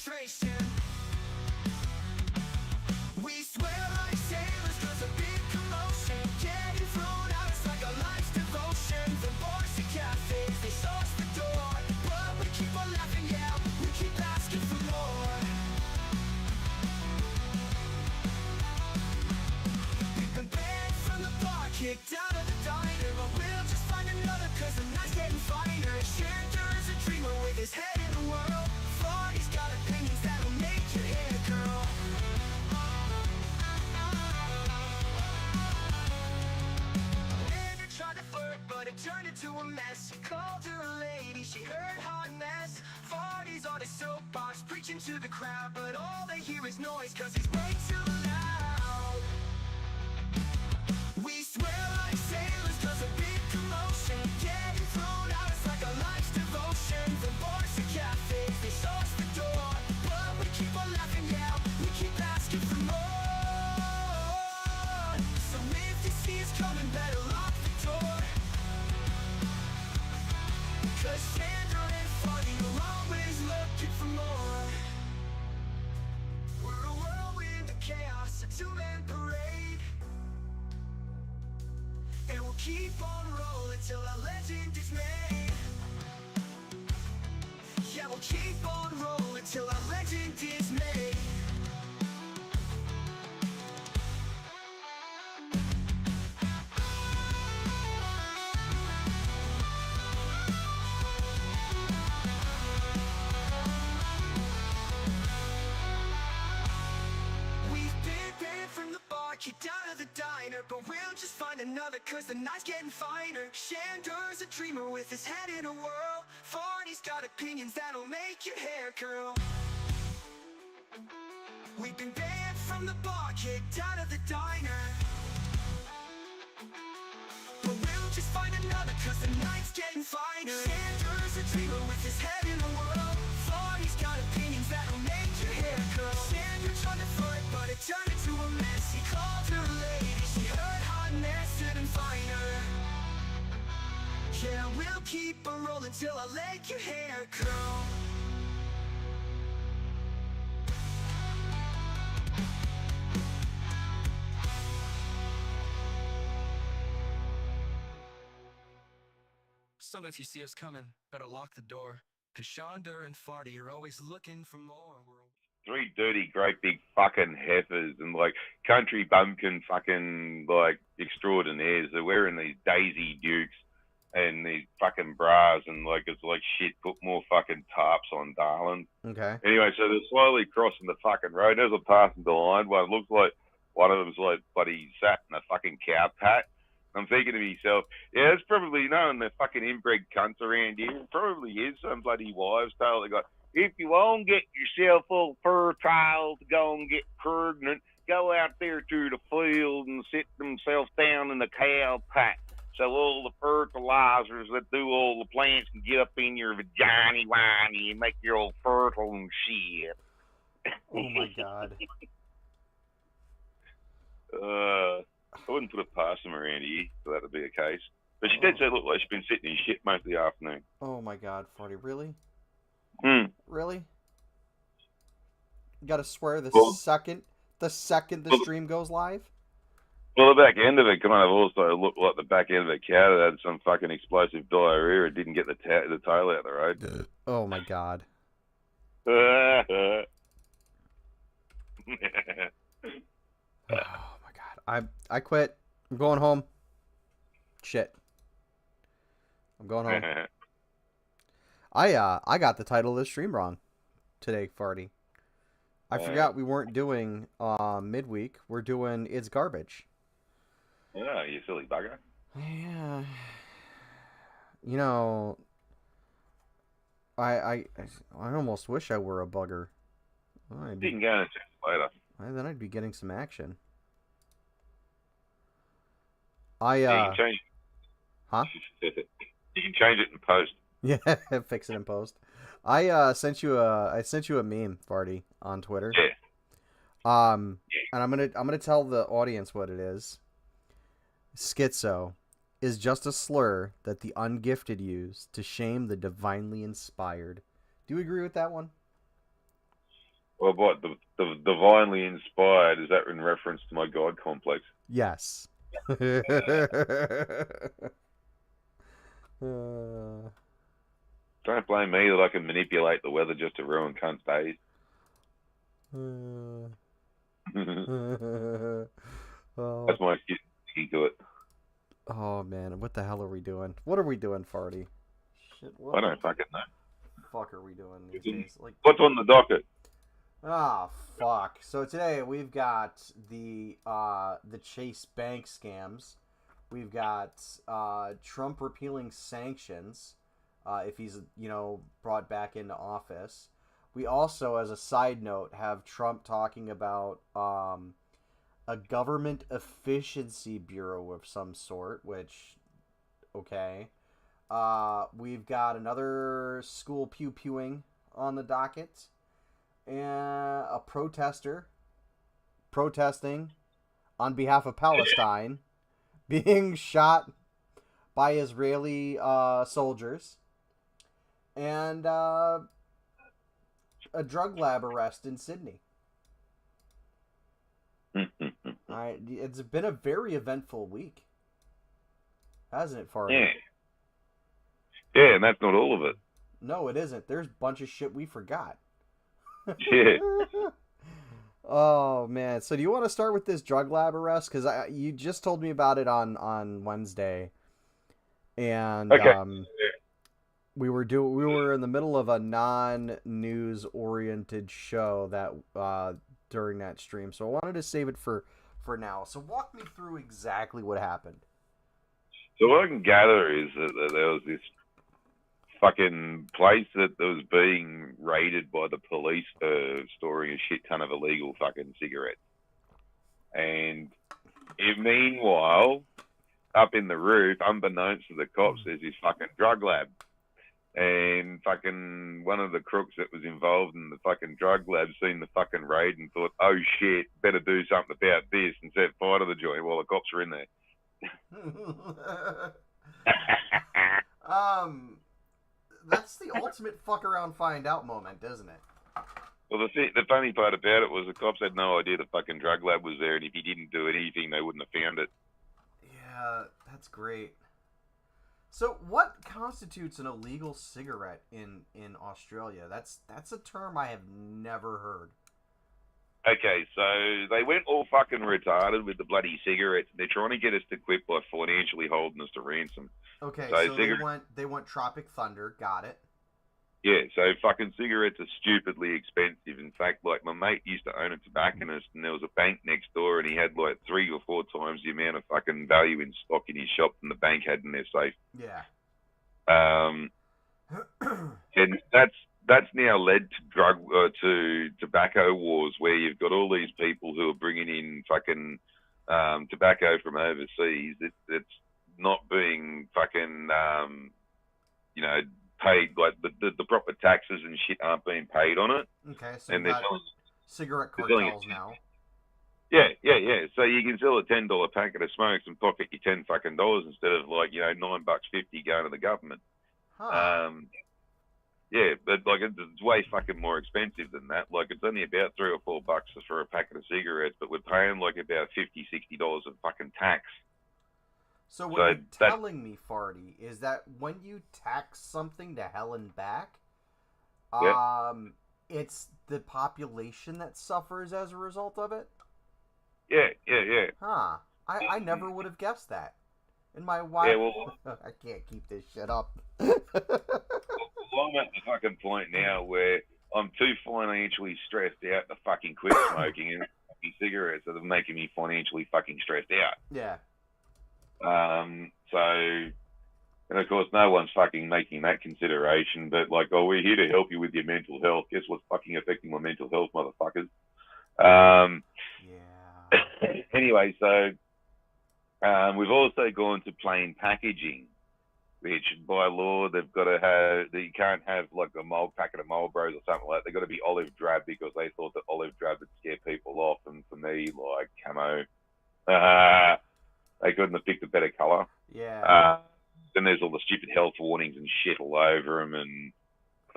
penetration. We swear like sailors cause a big commotion. Getting thrown out, it's like a life's devotion. The bars and cafes, they saw us the door, but we keep on laughing, yeah, we keep asking for more. We've been banned from the bar, kicked out of the diner, but we'll just find another cause the night's getting finer. Shandor is a dreamer with his head in the world. Fodd3r's got opinions that'll make your hair curl. Shandor tried to flirt, but it turned into a mess. He called her a lady, she heard hot mess. Fodd3r's on his soapbox, preaching to the crowd, but all they hear is noise cause he's way too loud. We swear like sailors cause a big commotion. Getting thrown out, it's like a life's devotion. The bars and cafes, they saw us the door, but we keep on laughing, yeah, we keep asking for more. So if you see us coming, better lock the door, cause Shandor and Fodd3r are always looking for more. We're a whirlwind of chaos, a two-man parade, and we'll keep on rolling till a legend is made. Yeah, we'll keep on rolling till a legend is made. We've been banned from the bar, kicked out of the diner, but we'll just find another cause the night's getting finer. Shandor's a dreamer with his head in a whirl. Fodd3r's got opinions that'll make your hair curl. We've been banned from the bar, kicked out of the diner, but we'll just find another cause the night's getting finer. Shandor's a dreamer with his head in a whirl. Fodd3r's got opinions that'll make your hair curl. Shandor tried to flirt, but it turned into a mess. He called her a lady, she heard hot mess, didn't find her. Yeah, we'll keep on rolling till I let your hair curl. So if you see us coming, better lock the door, cause Shandor and Fodd3r are always looking for more. Three dirty, great big fucking heifers and like country bumpkin fucking like extraordinaires. They're wearing these Daisy Dukes and these fucking bras and like it's like shit. Put more fucking tarps on, darling. Okay. Anyway, so they're slowly crossing the fucking road. As I'm passing the line, one looks like one of them's like bloody sat in a fucking cow pat. I'm thinking to myself, yeah, it's probably knowing the fucking inbred cunts around here. It probably is some bloody wives' tale they got. If you want to get yourself a fertile to go and get pregnant, go out there to the field and sit themselves down in the cow pat. So all the fertilizers that do all the plants can get up in your vagina whiny and make you all fertile and shit. Oh my god. I wouldn't put it past them around here for that to be the case. But she did say, look like she's been sitting in shit most of the afternoon. Oh my god, Fodd3r, really? Really? You gotta swear the Well, second the stream goes live? Well, the back end of it kind of also looked like the back end of a cow that had some fucking explosive diarrhea and didn't get the tail out of the road. Oh my god. Oh, Oh my god. I quit. I'm going home. Shit. I'm going home. I got the title of the stream wrong today, Fodd3r. I forgot we weren't doing midweek. We're doing It's Garbage. Yeah, you silly bugger. Yeah. You know, I almost wish I were a bugger. You can go and check later. Then I'd be getting some action. You can change it. Huh? You can change it in post. Yeah, fix it in post. I sent you a meme, Fodd3r, on Twitter. Yeah. And I'm gonna tell the audience what it is. Schizo is just a slur that the ungifted use to shame the divinely inspired. Do you agree with that one? Well, what the divinely inspired, is that in reference to my God complex? Yes. Don't blame me that I can manipulate the weather just to ruin cunts' days. Oh. That's my excuse to it. Oh man, what the hell are we doing? What are we doing, Farty? Shit, I what the don't fucking know. fuck are we doing these days? Like, What's on the docket? ah, fuck. So today we've got the Chase Bank scams. We've got Trump repealing sanctions if he's brought back into office. We also, as a side note, have Trump talking about a government efficiency bureau of some sort, which, okay. We've got another school pew-pewing on the docket, and a protester protesting on behalf of Palestine being shot by Israeli soldiers, and a drug lab arrest in Sydney. It's been a very eventful week, hasn't it, Farley? Yeah. Yeah, and that's not all of it. No, it isn't. There's a bunch of shit we forgot. Yeah. Oh man. So do you want to start with this drug lab arrest? Because you just told me about it on Wednesday, and Okay. we were in the middle of a non-news oriented show that during that stream. So I wanted to save it for now. So walk me through exactly what happened. So what I can gather is that there was this fucking place that was being raided by the police for storing a shit ton of illegal fucking cigarettes. And meanwhile, up in the roof, unbeknownst to the cops, there's this fucking drug lab. And fucking one of the crooks that was involved in the fucking drug lab seen the fucking raid and thought, oh shit, better do something about this, and set fire to the joint while the cops are in there. That's the ultimate fuck around find out moment, isn't it? Well, the funny part about it was the cops had no idea the fucking drug lab was there, and if he didn't do anything, they wouldn't have found it. Yeah, that's great. So, what constitutes an illegal cigarette in Australia? That's a term I have never heard. Okay, so they went all fucking retarded with the bloody cigarettes. They're trying to get us to quit by financially holding us to ransom. Okay, So they went Tropic Thunder, got it. Yeah, so fucking cigarettes are stupidly expensive. In fact, like my mate used to own a tobacconist, and there was a bank next door, and he had like 3 or 4 times the amount of fucking value in stock in his shop than the bank had in their safe. Yeah. And that's now led to tobacco wars, where you've got all these people who are bringing in fucking tobacco from overseas. It's not being fucking paid, like the proper taxes and shit aren't being paid on it. Okay, so and you they're got cigarette cartels now. Yeah. So you can sell a $10 packet of smokes and pocket your $10 fucking dollars instead of like $9.50 going to the government. Huh. Yeah, but like it's way fucking more expensive than that. Like it's only about $3 or $4 for a packet of cigarettes, but we're paying like about $50-$60 of fucking tax. So what you're telling me, Farty, is that when you tax something to hell and back, it's the population that suffers as a result of it? Yeah. Huh. I never would have guessed that. And my wife... Yeah, well... I can't keep this shit up. Well, I'm at the fucking point now where I'm too financially stressed out to fucking quit smoking and fucking cigarettes that are making me financially fucking stressed out. Yeah. So, and of course, no one's fucking making that consideration, but like, oh, we're here to help you with your mental health. Guess what's fucking affecting my mental health, motherfuckers? Yeah. Anyway, so we've also gone to plain packaging, which by law they've got to have. You can't have like a packet of Marlboros or something like that. They've got to be olive drab because they thought that olive drab would scare people off. And for me, like camo, they couldn't have picked a better color. Yeah. Then there's all the stupid health warnings and shit all over them, and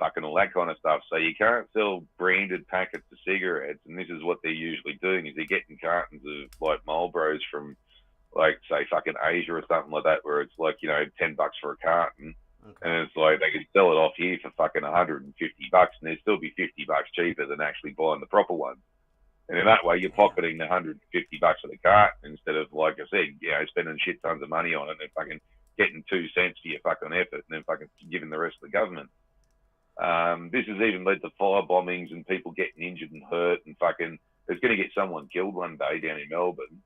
fucking all that kind of stuff. So you can't sell branded packets of cigarettes, and this is what they're usually doing, is they're getting cartons of, like, Marlboros from, like, say, fucking Asia or something like that, where it's like, $10 for a carton. Okay. And it's like they could sell it off here for fucking $150, and they'd still be $50 cheaper than actually buying the proper one. And in that way, you're pocketing the $150 for the carton instead of, like I said, spending shit tons of money on it and fucking getting 2 cents for your fucking effort and then fucking giving the rest to the government. This has even led to fire bombings and people getting injured and hurt, and fucking there's going to get someone killed one day down in Melbourne.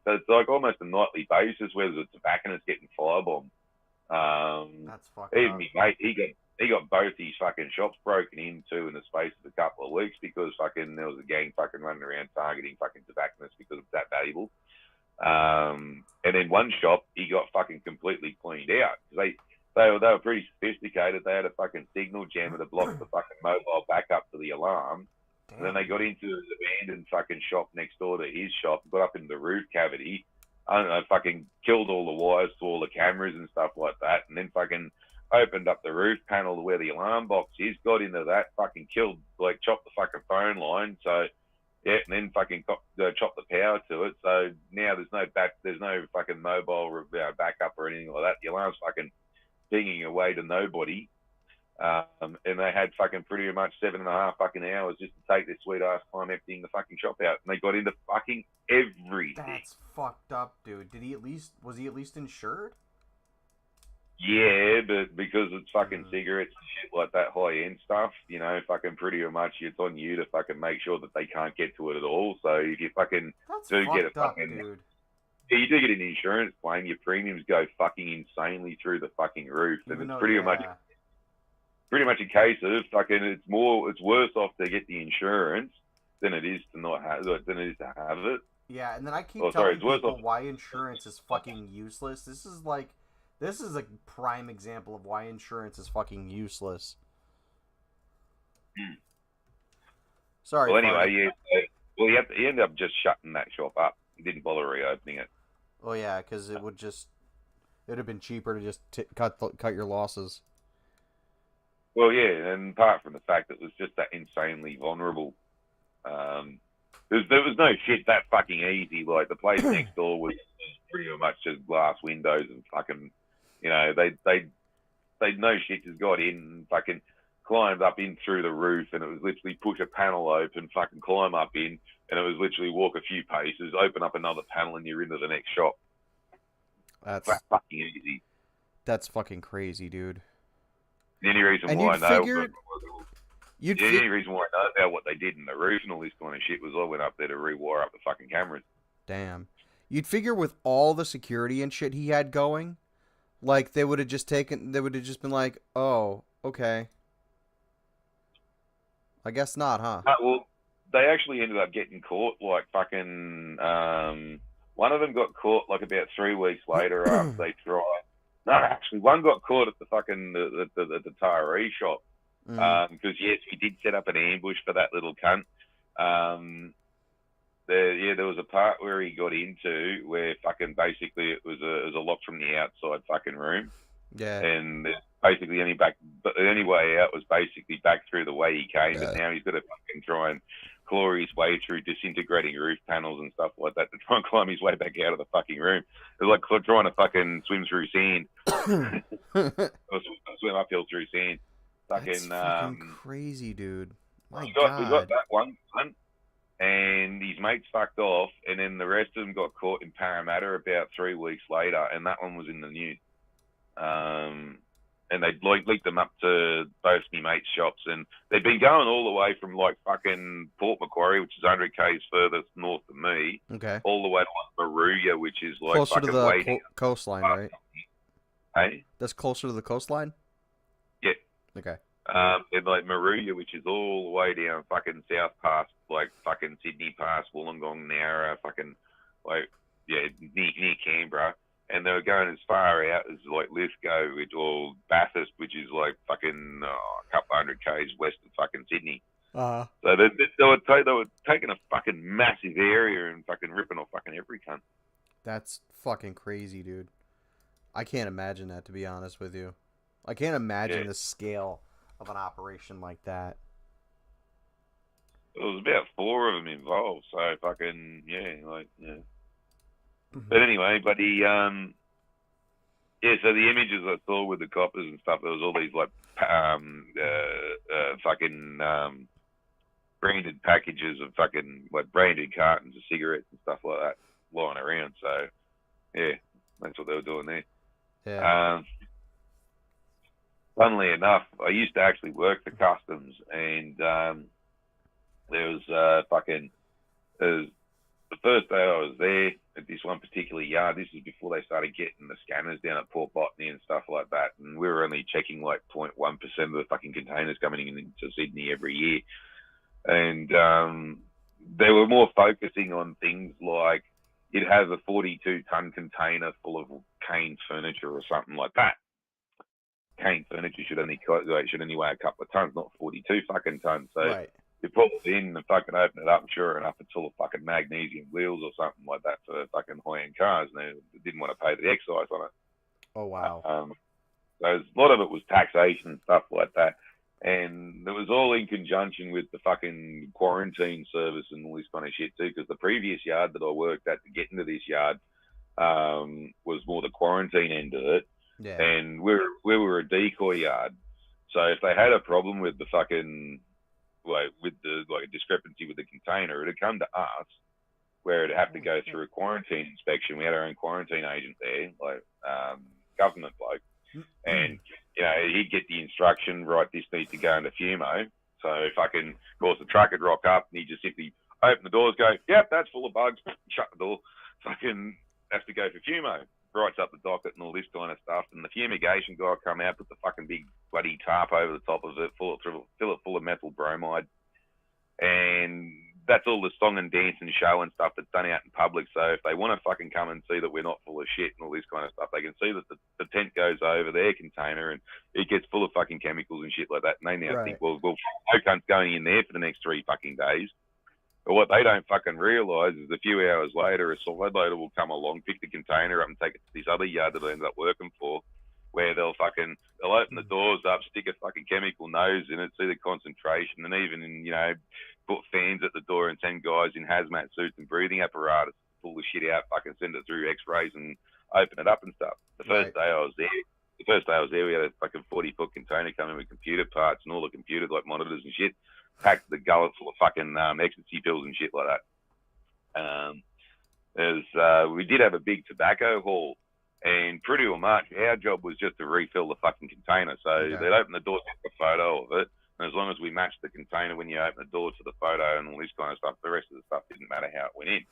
It's like almost a nightly basis where there's a tobacconist getting firebombed. That's fucked even up. me mate, he got both his fucking shops broken into in the space of a couple of weeks because fucking there was a gang fucking running around targeting fucking tobacconists because it's that valuable. And then one shop, he got fucking completely cleaned out. They were pretty sophisticated. They had a fucking signal jammer to block the fucking mobile backup to the alarm. Damn. And then they got into the abandoned fucking shop next door to his shop, got up in the roof cavity, I don't know, fucking killed all the wires to all the cameras and stuff like that, and then fucking opened up the roof panel to where the alarm box is, got into that, fucking killed, like, chopped the fucking phone line, so, yeah, and then fucking chopped the power to it, so now there's no fucking mobile backup or anything like that. The alarm's fucking dinging away to nobody, and they had fucking pretty much 7.5 fucking hours just to take their sweet ass time emptying the fucking shop out, and they got into fucking everything. That's fucked up, dude. Was he at least insured? Yeah, but because it's fucking cigarettes and shit like that high end stuff, fucking pretty much it's on you to fucking make sure that they can't get to it at all. So if you fucking That's do get a fucked up, fucking dude. yeah, you do get an insurance claim, your premiums go fucking insanely through the fucking roof, and Even it's though, pretty much a case of fucking it's worse off to get the insurance than it is to not have to have it. Yeah, and then I keep Oh, telling sorry, it's worse people off. why insurance is fucking useless. This is a prime example of why insurance is fucking useless. Sorry. Well, Fodd3r. anyway, he ended up just shutting that shop up. He didn't bother reopening it. Oh yeah, because it'd have been cheaper to just cut your losses. Well, yeah, and apart from the fact that it was just that insanely vulnerable, there was no shit that fucking easy. Like, the place next door was pretty much just glass windows and fucking, they no shit just got in and fucking climbed up in through the roof, and it was literally push a panel open, fucking climb up in, and it was literally walk a few paces, open up another panel, and you're into the next shop. That's fucking easy. That's fucking crazy, dude. The only reason And why I know. The only reason why I know about what they did in the roof and all this kind of shit was I went up there to rewire up the fucking cameras. Damn. You'd figure with all the security and shit he had going, like, they would have just been like, oh, okay. I guess not, huh? Well, they actually ended up getting caught, like, fucking, one of them got caught, like, about 3 weeks later after they tried. No, actually, one got caught at the fucking, the Fodd3r shop. Because, yes, we did set up an ambush for that little cunt. There was a part where he got into where fucking basically it was a lock from the outside fucking room. Yeah. And basically the only way out was basically back through the way he came. But now he's got to fucking try and claw his way through disintegrating roof panels and stuff like that to try and climb his way back out of the fucking room. It's like trying to fucking swim through sand. Or swim uphill through sand. That's fucking crazy, dude. We got that one, and his mates fucked off, and then the rest of them got caught in Parramatta about 3 weeks later, and that one was in the news. And they leaked them up to both my mates' shops, and they've been going all the way from like fucking Port Macquarie, which is 100 k's furthest north of me, okay, all the way to like Maruya, which is like closer to the waiting. coastline, right? Hey, that's closer to the coastline. Yeah. Okay. And like Maruya, which is all the way down fucking south past like fucking Sydney past Wollongong, Nowra, fucking like near Canberra, and they were going as far out as like Lithgow, or Bathurst, which is like fucking a couple 100 k's west of fucking Sydney. So they were taking a fucking massive area and fucking ripping off fucking every cunt. That's fucking crazy, dude. I can't imagine that, to be honest with you. I can't imagine the scale of an operation like that. There was about 4 of them involved, so fucking yeah. Mhm. But anyway, so the images I saw with the coppers and stuff, there was all these like fucking branded packages of fucking like branded cartons of cigarettes and stuff like that lying around. So yeah, that's what they were doing there. Yeah. Funnily enough, I used to actually work for customs, and there was the first day I was there at this one particular yard. This is before they started getting the scanners down at Port Botany and stuff like that, and we were only checking like 0.1% of the fucking containers coming into Sydney every year, and they were more focusing on things like it has a 42-ton container full of cane furniture or something like that. Cane furniture should only weigh a couple of tons, not 42 fucking tons. So Right. you put it in and fucking open it up, and sure enough, it's full of fucking magnesium wheels or something like that for fucking high-end cars, and they didn't want to pay the excise on it. Oh wow. So a lot of it was taxation and stuff like that, and it was all in conjunction with the fucking quarantine service and all this kind of shit too, because the previous yard that I worked at to get into this yard was more the quarantine end of it. Yeah. And we were a decoy yard, so if they had a problem with the fucking a discrepancy with the container, it'd come to us, where it'd have to go through a quarantine inspection. We had our own quarantine agent there, government bloke, and he'd get the instruction, right, this needs to go into Fumo. So fucking, of course, the truck would rock up, and he'd just simply open the doors, go, yep, that's full of bugs, shut the door, fucking has to go for Fumo. Writes up the docket and all this kind of stuff, and the fumigation guy will come out, put the fucking big bloody tarp over the top of it, fill it full of methyl bromide, and that's all the song and dance and show and stuff that's done out in public. So if they want to fucking come and see that we're not full of shit and all this kind of stuff, they can see that the tent goes over their container and it gets full of fucking chemicals and shit like that, and they now think, well, no cunt's going in there for the next 3 fucking days. But what they don't fucking realise is a few hours later, a side loader will come along, pick the container up and take it to this other yard that I ended up working for, where they'll open the doors up, stick a fucking chemical nose in it, see the concentration, and even, put fans at the door and send guys in hazmat suits and breathing apparatus to pull the shit out, fucking send it through x-rays and open it up and stuff. The first day I was there, we had a fucking 40-foot container coming with computer parts and all the computers, like monitors and shit, packed the gullet full of fucking ecstasy pills and shit like that. We did have a big tobacco haul, and pretty much our job was just to refill the fucking container. So they'd open the door, take a photo of it, and as long as we matched the container when you open the door to the photo and all this kind of stuff, the rest of the stuff didn't matter how it went in.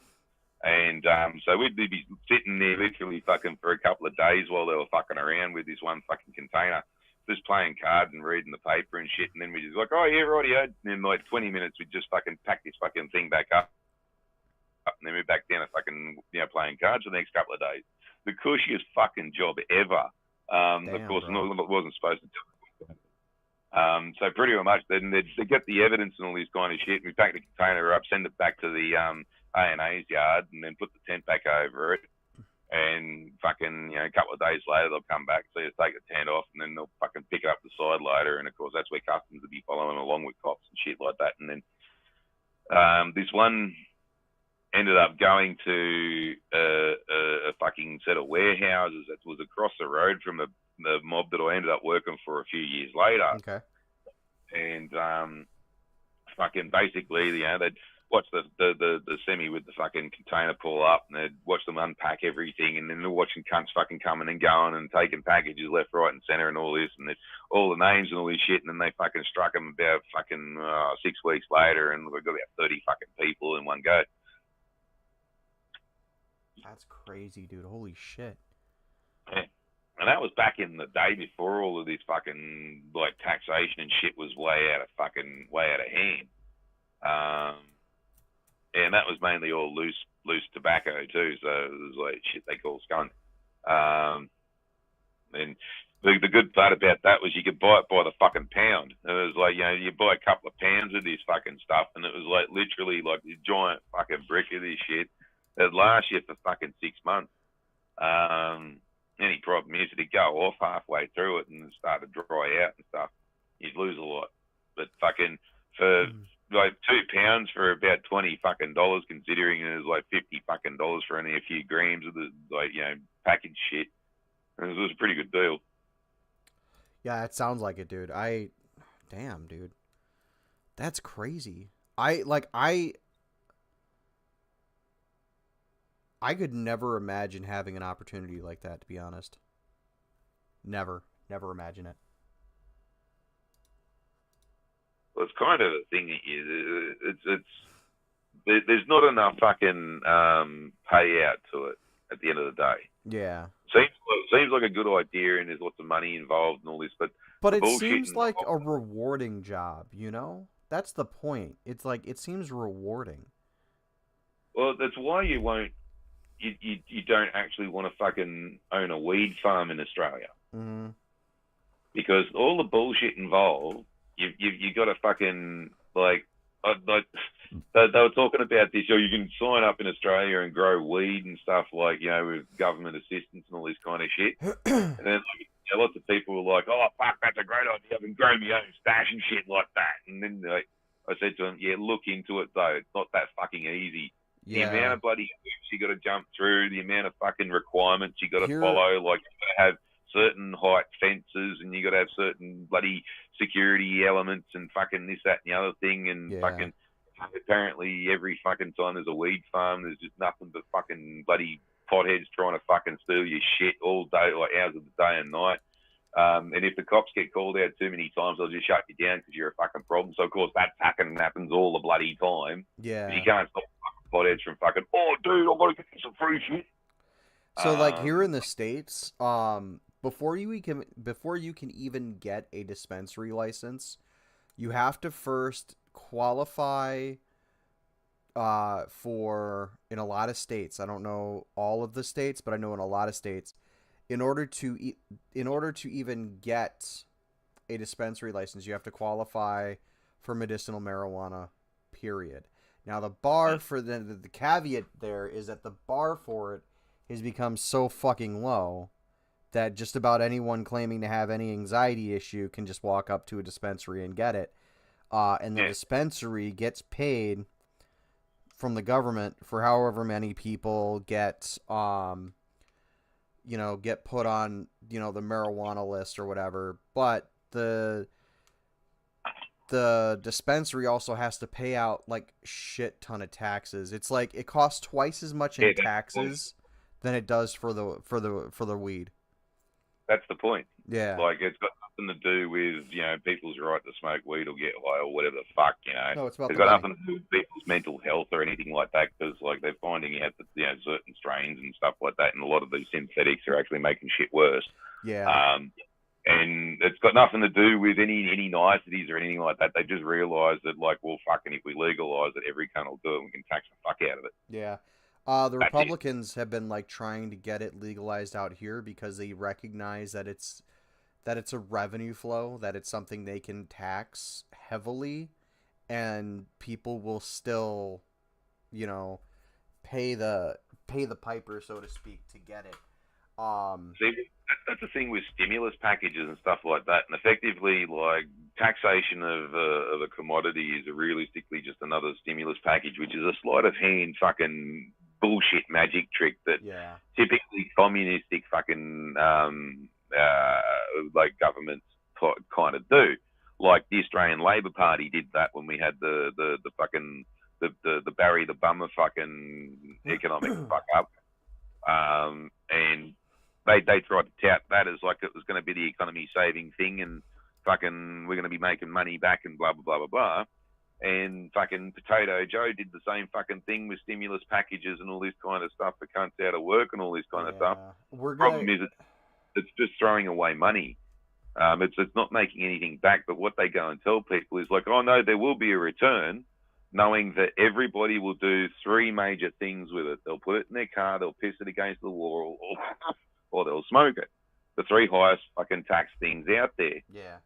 And so we'd be sitting there literally fucking for a couple of days while they were fucking around with this one fucking container, just playing cards and reading the paper and shit, and then we just like, oh yeah, rightio. And in like 20 minutes, we'd just fucking pack this fucking thing back up, and then we're back down to fucking playing cards for the next couple of days. The cushiest fucking job ever. Of course, it wasn't supposed to. So pretty much, then they get the evidence and all this kind of shit, and we pack the container up, send it back to the A&A's yard, and then put the tent back over it. And fucking, a couple of days later, they'll come back, so you take the tent off, and then they'll fucking pick it up the side loader. And of course, that's where customs will be following along with cops and shit like that. And then this one ended up going to a fucking set of warehouses that was across the road from the mob that I ended up working for a few years later. Okay. And fucking basically, they'd watch the semi with the fucking container pull up, and they'd watch them unpack everything, and then they're watching cunts fucking coming and going and taking packages left, right, and centre and all this, and all the names and all this shit, and then they fucking struck them about fucking 6 weeks later, and we've got about 30 fucking people in one go. That's crazy, dude. Holy shit. Yeah. And that was back in the day before all of this fucking taxation and shit was way out of hand. And that was mainly all loose tobacco too. So it was like shit they call skunk. And the good part about that was you could buy it by the fucking pound. And it was like, you buy a couple of pounds of this fucking stuff, and it was like literally like a giant fucking brick of this shit. It'd last you for fucking 6 months. Any problem is it'd go off halfway through it and start to dry out and stuff. you'd lose a lot. But fucking for like £2 for about $20 considering there's like $50 for only a few grams of the packaged shit. And it was a pretty good deal. Yeah, it sounds like it, dude. Damn, dude. That's crazy. I could never imagine having an opportunity like that, to be honest. Never imagine it. Well, it's kind of a thing that there's not enough fucking payout to it at the end of the day. Yeah. Seems like a good idea, and there's lots of money involved and all this, but it seems like a rewarding job, you know? That's the point. It's like, it seems rewarding. Well, that's why you don't actually want to fucking own a weed farm in Australia. Mm-hmm. Because all the bullshit involved, you got to fucking, like they were talking about this, you can sign up in Australia and grow weed and stuff like, with government assistance and all this kind of shit. And then lots of people were like, oh, fuck, that's a great idea. I can grow my own stash and shit like that. And then I said to them, yeah, look into it, though. It's not that fucking easy. Yeah. The amount of bloody hoops you got to jump through, the amount of fucking requirements you got to follow, like you got to have certain height fences and you got to have certain bloody security elements and fucking this, that, and the other thing. And fucking apparently every fucking time there's a weed farm, there's just nothing but fucking bloody potheads trying to fucking steal your shit all day, like hours of the day and night. And if the cops get called out too many times, they'll just shut you down because you're a fucking problem. So, of course, that fucking happens all the bloody time. Yeah. You can't stop fucking potheads from fucking, oh, dude, I've got to get some free shit. So, like, here in the States, before you can even get a dispensary license, you have to first qualify for, in a lot of states, I don't know all of the states, but I know in a lot of states, in order to even get a dispensary license, you have to qualify for medicinal marijuana, period. Now, the bar for the caveat there is that the bar for it has become so fucking low that just about anyone claiming to have any anxiety issue can just walk up to a dispensary and get it. And the dispensary gets paid from the government for however many people get put on, the marijuana list or whatever. But the dispensary also has to pay out like shit ton of taxes. It's like it costs twice as much in taxes than it does for the weed. That's the point. Yeah. Like, it's got nothing to do with, people's right to smoke weed or get high or whatever the fuck, No, it's about it's the got money. nothing to do with people's mental health or anything like that, because, like, they're finding out that, certain strains and stuff like that, and a lot of these synthetics are actually making shit worse. Yeah. And it's got nothing to do with any niceties or anything like that. They just realise that, like, well, fucking, if we legalise it, every cunt will do it and we can tax the fuck out of it. Yeah. The Republicans have been, like, trying to get it legalized out here because they recognize that it's a revenue flow, that it's something they can tax heavily, and people will still, pay the piper, so to speak, to get it. See, that's the thing with stimulus packages and stuff like that, and effectively, like, taxation of a commodity is realistically just another stimulus package, which is a sleight of hand fucking bullshit magic trick that typically communistic fucking like governments kind of do. Like the Australian Labor Party did that when we had the fucking the Barry the Bummer fucking economic fuck up, and they tried to tout that as like it was going to be the economy saving thing, and fucking we're going to be making money back and blah blah blah blah blah. And fucking Potato Joe did the same fucking thing with stimulus packages and all this kind of stuff for cunts out of work and all this kind of stuff. The problem is it's just throwing away money. It's not making anything back, but what they go and tell people is like, oh no, there will be a return, knowing that everybody will do three major things with it. They'll put it in their car, they'll piss it against the wall, or they'll smoke it. The three highest fucking tax things out there. Yeah.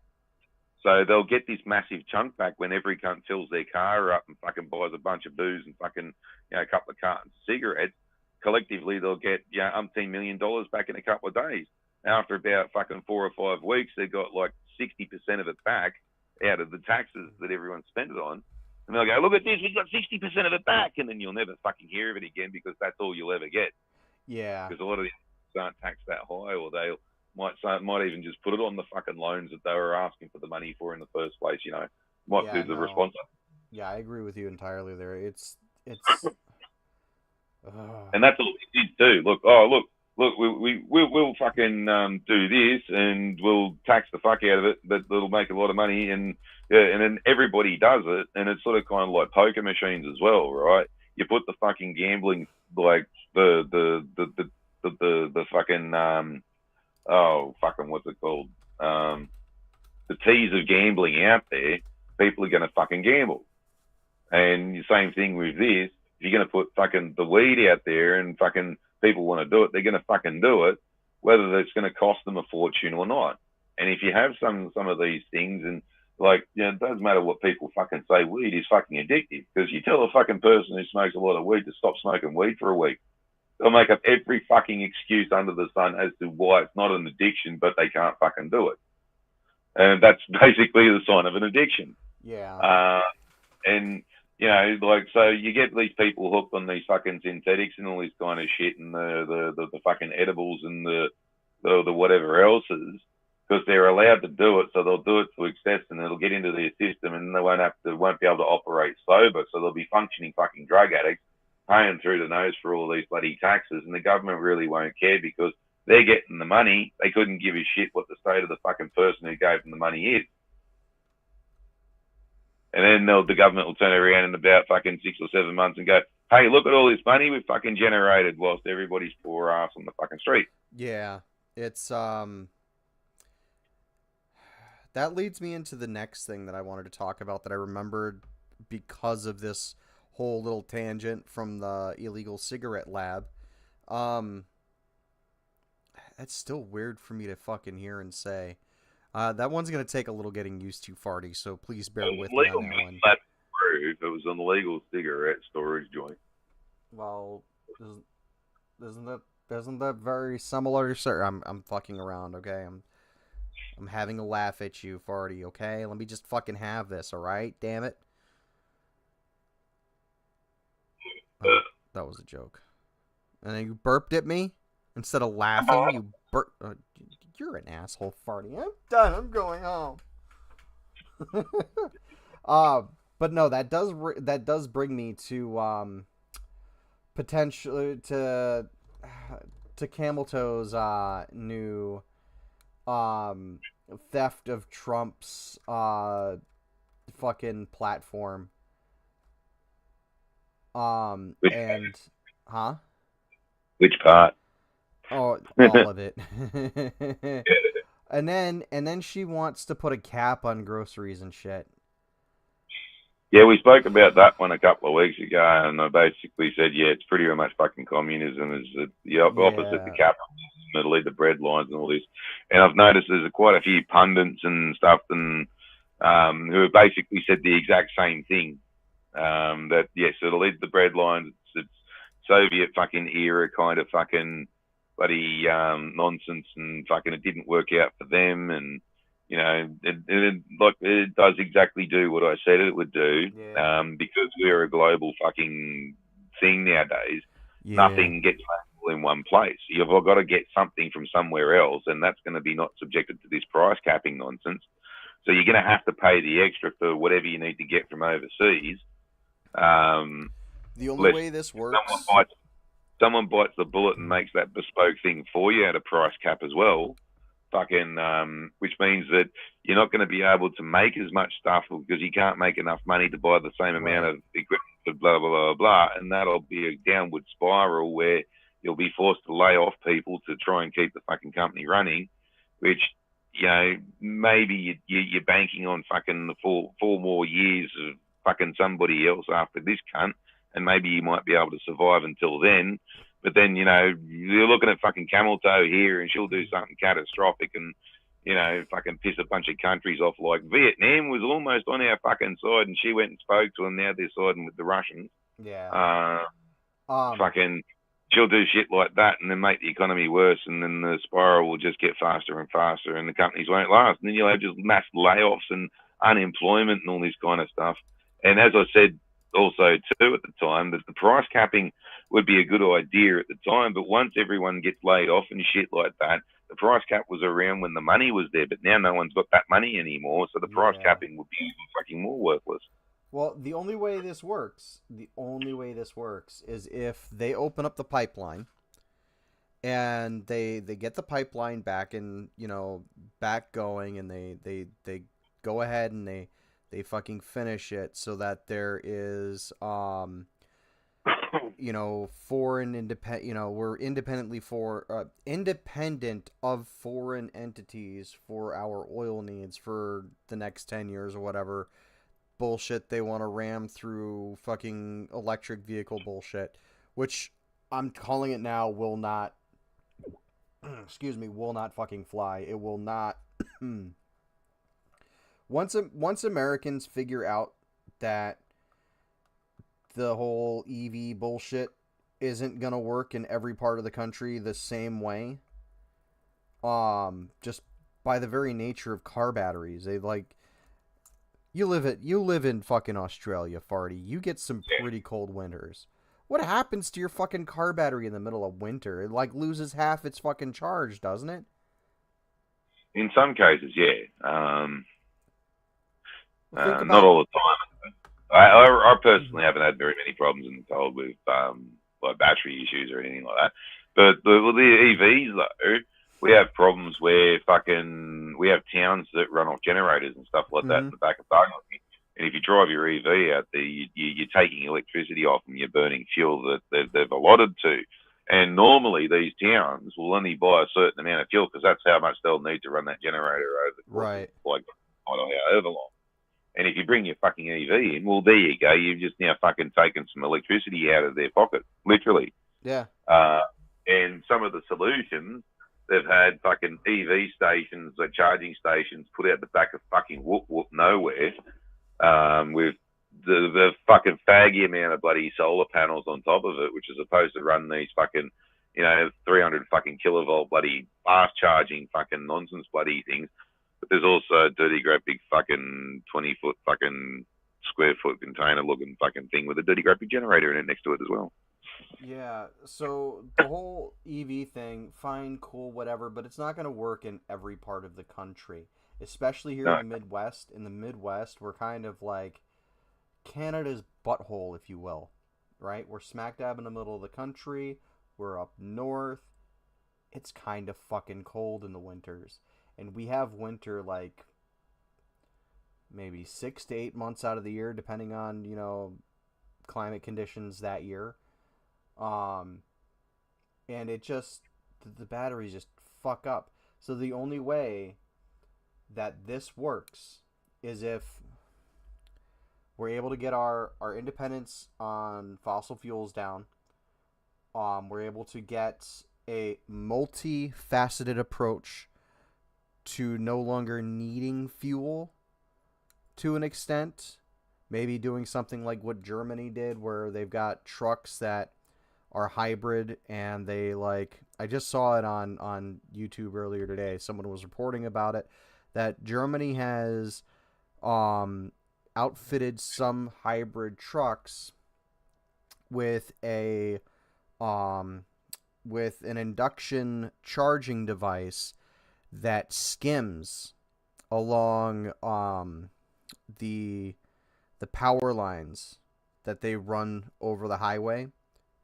So they'll get this massive chunk back when every cunt fills their car up and fucking buys a bunch of booze and fucking, a couple of cartons of cigarettes. Collectively, they'll get, $umpteen million back in a couple of days. After about fucking 4 or 5 weeks, they've got like 60% of it back, out of the taxes that everyone spent it on. And they'll go, look at this, we got 60% of it back. And then you'll never fucking hear of it again because that's all you'll ever get. Yeah. Because a lot of these aren't taxed that high, or they might even just put it on the fucking loans that they were asking for the money for in the first place, you know. Might Yeah, be the no. response. Yeah, I agree with you entirely there. It's And that's all it is too. Look, we'll fucking do this and we'll tax the fuck out of it, but it'll make a lot of money, and then everybody does it, and it's sort of kind of like poker machines as well, right? You put the fucking gambling, like the fucking what's it called, the tease of gambling out there. People are gonna fucking gamble, and the same thing with this. If you're gonna put fucking the weed out there and fucking people want to do it, they're gonna fucking do it, whether it's gonna cost them a fortune or not. And if you have some of these things, and like, you know, it doesn't matter what people fucking say, weed is fucking addictive. Because you tell a fucking person who smokes a lot of weed to stop smoking weed for a week, they'll make up every fucking excuse under the sun as to why it's not an addiction, but they can't fucking do it. And that's basically the sign of an addiction. yeah. And you know, like, so you get these people hooked on these fucking synthetics and all this kind of shit, and the fucking edibles and the whatever else is, because they're allowed to do it, so they'll do it to excess, and it'll get into their system, and they won't be able to operate sober, so they'll be functioning fucking drug addicts, paying through the nose for all these bloody taxes, and the government really won't care because they're getting the money. They couldn't give a shit what the state of the fucking person who gave them the money is. And then the government will turn around in about fucking 6 or 7 months and go, hey, look at all this money we've fucking generated whilst everybody's poor ass on the fucking street. Yeah. It's that leads me into the next thing that I wanted to talk about that I remembered because of this whole little tangent from the illegal cigarette lab. That's still weird for me to fucking hear and say. That one's going to take a little getting used to, Farty, so please bear with me on that one. If it was an illegal cigarette storage joint. Well, isn't that very similar, sir? I'm fucking around, okay? I'm having a laugh at you, Farty, okay? Let me just fucking have this, alright? Damn it. Oh, that was a joke. And then you burped at me? Instead of laughing, you burped... You're an asshole, Farty. I'm done. I'm going home. But no, that does bring me to potentially to Camel Toe's new theft of Trump's fucking platform. And huh? Which part? Oh, all of it. And then she wants to put a cap on groceries and shit. Yeah, we spoke about that one a couple of weeks ago, and I basically said, yeah, it's pretty much fucking communism is the opposite to capitalism. It'll lead to bread lines and all this. And I've noticed there's quite a few pundits and stuff and who have basically said the exact same thing. That, yes, it'll lead to the bread lines. It's Soviet fucking era kind of fucking bloody nonsense, and fucking it didn't work out for them, and you know, it does exactly do what I said it would do. Yeah. Because we're a global fucking thing nowadays. Yeah. Nothing gets all in one place. You've got to get something from somewhere else, and that's going to be not subjected to this price capping nonsense. So you're going to have to pay the extra for whatever you need to get from overseas. The only way this works... Someone bites the bullet and makes that bespoke thing for you at a price cap as well. Fucking, which means that you're not going to be able to make as much stuff because you can't make enough money to buy the same amount of equipment for blah, blah, blah, blah. And that'll be a downward spiral where you'll be forced to lay off people to try and keep the fucking company running, which, you know, maybe you're banking on fucking the four more years of fucking somebody else after this cunt. And maybe you might be able to survive until then. But then, you know, you're looking at fucking Camel Toe here and she'll do something catastrophic and, you know, fucking piss a bunch of countries off. Like Vietnam was almost on our fucking side and she went and spoke to them. Now they're siding with the Russians. Yeah. Fucking, she'll do shit like that and then make the economy worse, and then the spiral will just get faster and faster and the companies won't last. And then you'll have just mass layoffs and unemployment and all this kind of stuff. And as I said also too at the time, that the price capping would be a good idea at the time, but once everyone gets laid off and shit like that, the price cap was around when the money was there, but now no one's got that money anymore, so the price capping would be even fucking more worthless. Well, the only way this works is if they open up the pipeline and they get the pipeline back and, back going, and they go ahead and they fucking finish it so that there is foreign independent, we're independent of foreign entities for our oil needs for the next 10 years or whatever bullshit they want to ram through fucking electric vehicle bullshit, which I'm calling it now will not will not fucking fly. It will not. Once Americans figure out that the whole EV bullshit isn't gonna work in every part of the country the same way, just by the very nature of car batteries, they like. You live in fucking Australia, Farty. You get some pretty cold winters. What happens to your fucking car battery in the middle of winter? It like loses half its fucking charge, doesn't it? In some cases, yeah. Well, not all the time. I personally haven't had very many problems in the cold with like battery issues or anything like that. But the EVs though, we have problems where we have towns that run off generators and stuff like that in the back of buggy. And if you drive your EV out there, you're taking electricity off and you're burning fuel that they've allotted to. And normally these towns will only buy a certain amount of fuel because that's how much they'll need to run that generator over the course of, like, I don't know however long. And if you bring your fucking EV in, well, there you go. You've just now fucking taken some electricity out of their pocket, literally. Yeah. And some of the solutions, they've had fucking EV stations, like charging stations, put out the back of fucking whoop nowhere, with the fucking faggy amount of bloody solar panels on top of it, which is supposed to run these fucking, 300 fucking kilovolt bloody fast charging fucking nonsense bloody things. But there's also a dirty great big fucking 20-foot fucking square foot container looking fucking thing with a dirty great big generator in it next to it as well. Yeah, so the whole EV thing, fine, cool, whatever, but it's not going to work in every part of the country, especially here in the Midwest. In the Midwest, we're kind of like Canada's butthole, if you will, right? We're smack dab in the middle of the country. We're up north. It's kind of fucking cold in the winters. And we have winter like maybe 6 to 8 months out of the year, depending on, climate conditions that year. And it just, the batteries just fuck up. So the only way that this works is if we're able to get our independence on fossil fuels down. We're able to get a multifaceted approach to no longer needing fuel to an extent. Maybe doing something like what Germany did, where they've got trucks that are hybrid, and they I just saw it on YouTube earlier today. Someone was reporting about it, that Germany has outfitted some hybrid trucks with an induction charging device that skims along the power lines that they run over the highway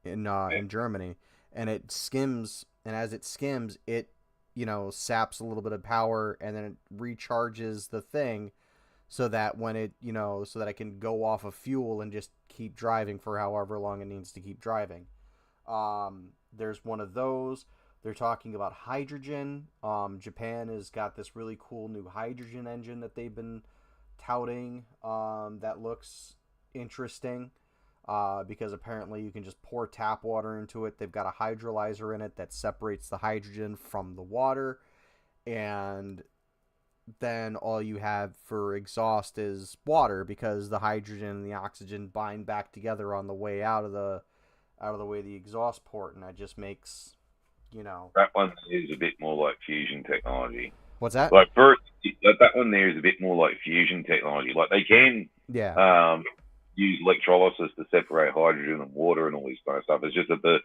in Germany, and it skims, and as it skims, it saps a little bit of power, and then it recharges the thing so that when it so that it can go off of fuel and just keep driving for however long it needs to keep driving. There's one of those. They're talking about hydrogen. Japan has got this really cool new hydrogen engine that they've been touting, that looks interesting, because apparently you can just pour tap water into it. They've got a hydrolyzer in it that separates the hydrogen from the water, and then all you have for exhaust is water, because the hydrogen and the oxygen bind back together on the way out of the way of the exhaust port, and that just makes that one is a bit more like fusion technology. What's that? Like that one there is a bit more like fusion technology. Like they can Yeah. use electrolysis to separate hydrogen and water and all this kind of stuff. It's just that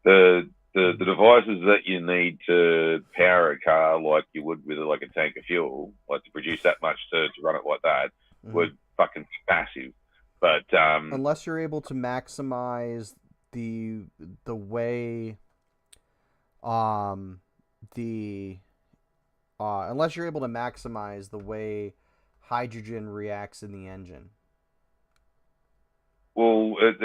the devices that you need to power a car like you would with like a tank of fuel, like to produce that much to run it like that, would fucking be massive. But Unless you're able to maximize the way the unless you're able to maximize the way hydrogen reacts in the engine. well, it's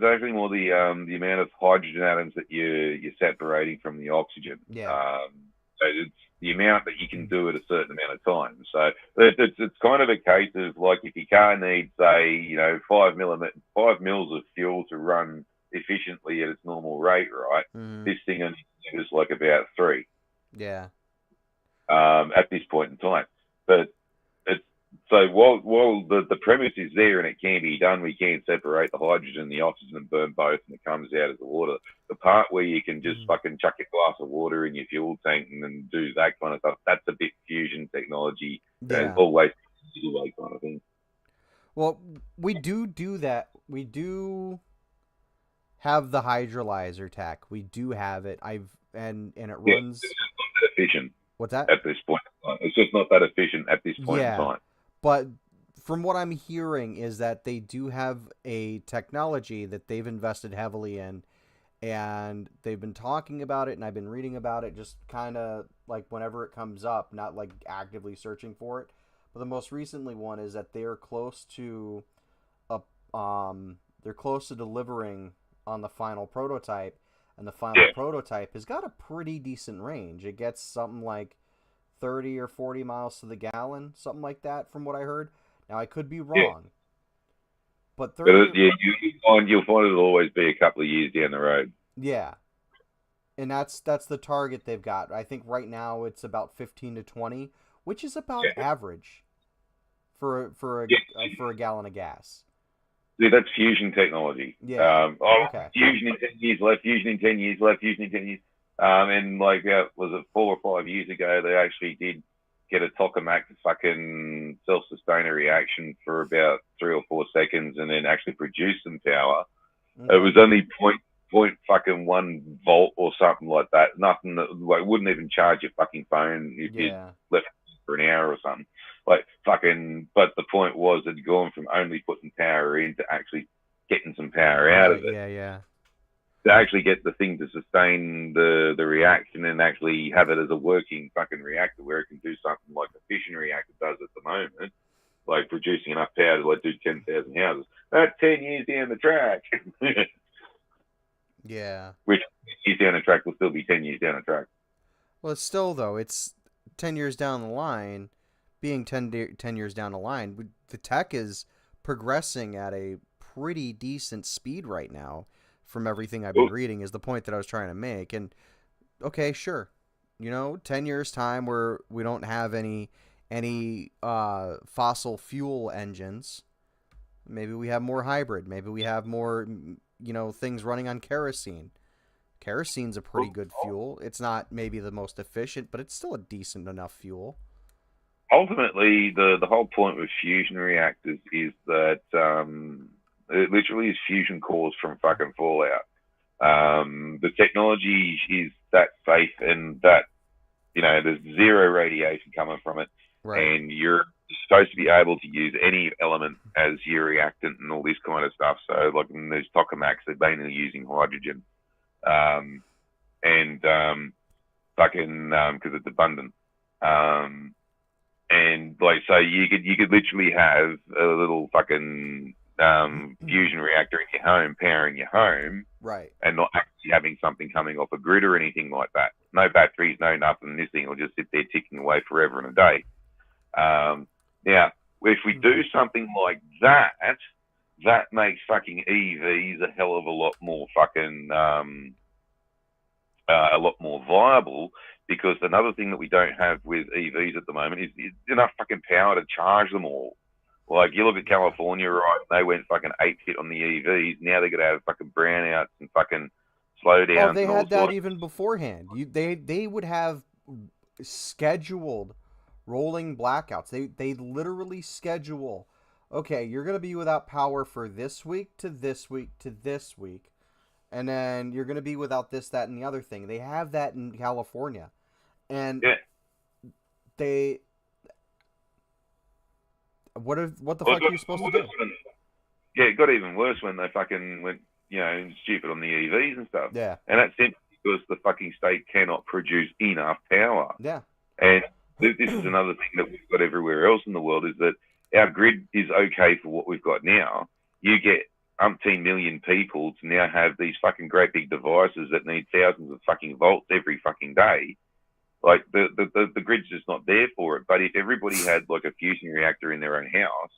actually more the amount of hydrogen atoms that you're separating from the oxygen. Yeah. So it's the amount that you can do at a certain amount of time. So it's kind of a case of like if your car needs, say, 5 mils of fuel to run efficiently at its normal rate, right? This thing only is like about 3. Yeah. At this point in time. But so while the premise is there and it can be done, we can separate the hydrogen and the oxygen and burn both, and it comes out as the water. The part where you can just fucking chuck a glass of water in your fuel tank and then do that kind of stuff, that's a bit fusion technology. Yeah. Always kind of thing. Well, we do that. We do have the hydrolyzer tech. We do have it. And it runs. It's just not that efficient. What's that? At this point in time. It's just not that efficient at this point in time. But from what I'm hearing is that they do have a technology that they've invested heavily in, and they've been talking about it, and I've been reading about it just kind of like whenever it comes up, not like actively searching for it. But the most recently one is that they're close to delivering on the final prototype, and the final prototype has got a pretty decent range. It gets something like 30 or 40 miles to the gallon, something like that, from what I heard. Now, I could be wrong. But 30... you'll find it'll always be a couple of years down the road. Yeah. And that's the target they've got. I think right now it's about 15 to 20, which is about average for a gallon of gas. See, that's fusion technology. Yeah. Okay. Fusion in 10 years left, fusion in 10 years left, fusion in 10 years. And like, was it 4 or 5 years ago, they actually did get a tokamak to fucking self-sustain a reaction for about 3 or 4 seconds and then actually produce some power. It was only point fucking 1 volt or something like that. Nothing that like wouldn't even charge your fucking phone if you left it for an hour or something. Like fucking, but the point was it had gone from only putting power in to actually getting some power out of it. Yeah. To actually get the thing to sustain the reaction and actually have it as a working fucking reactor where it can do something like a fission reactor does at the moment, like producing enough power to like do 10,000 houses. That's 10 years down the track. Yeah. Which 10 years down the track will still be 10 years down the track. Well, it's still, though, it's 10 years down the line. Being 10 years down the line, the tech is progressing at a pretty decent speed right now. From everything I've been reading, is the point that I was trying to make. And okay, sure, 10 years time where we don't have any fossil fuel engines. Maybe we have more hybrid. Maybe we have more things running on kerosene. Kerosene's a pretty good fuel. It's not maybe the most efficient, but it's still a decent enough fuel. Ultimately, the whole point with fusion reactors is that it literally is fusion cores from fucking fallout. The technology is that safe and that, there's zero radiation coming from it. Right. And you're supposed to be able to use any element as your reactant and all this kind of stuff. So, like in these tokamaks, they're mainly using hydrogen. Because it's abundant. And like, so you could literally have a little fucking fusion reactor in your home, powering your home, right? And not actually having something coming off a grid or anything like that. No batteries, no nothing. This thing will just sit there ticking away forever and a day. Now, if we do something like that, that makes fucking EVs a hell of a lot more fucking a lot more viable. Because another thing that we don't have with EVs at the moment is enough fucking power to charge them all. Like, you look at California, right? They went fucking 8-hit on the EVs. Now they're going to have fucking brownouts and fucking slowdowns. Oh, they had that even beforehand. They would have scheduled rolling blackouts. They literally schedule, okay, you're going to be without power for this week to this week to this week. And then you're going to be without this, that, and the other thing. They have that in California. And Yeah. they... What the fuck are you supposed to do? Yeah, it got even worse when they fucking went, stupid on the EVs and stuff. Yeah. And that's simply because the fucking state cannot produce enough power. Yeah. And this is another thing that we've got everywhere else in the world, is that our grid is okay for what we've got now. You get umpteen million people to now have these fucking great big devices that need thousands of fucking volts every fucking day. Like, the grid's just not there for it. But if everybody had, like, a fusion reactor in their own house,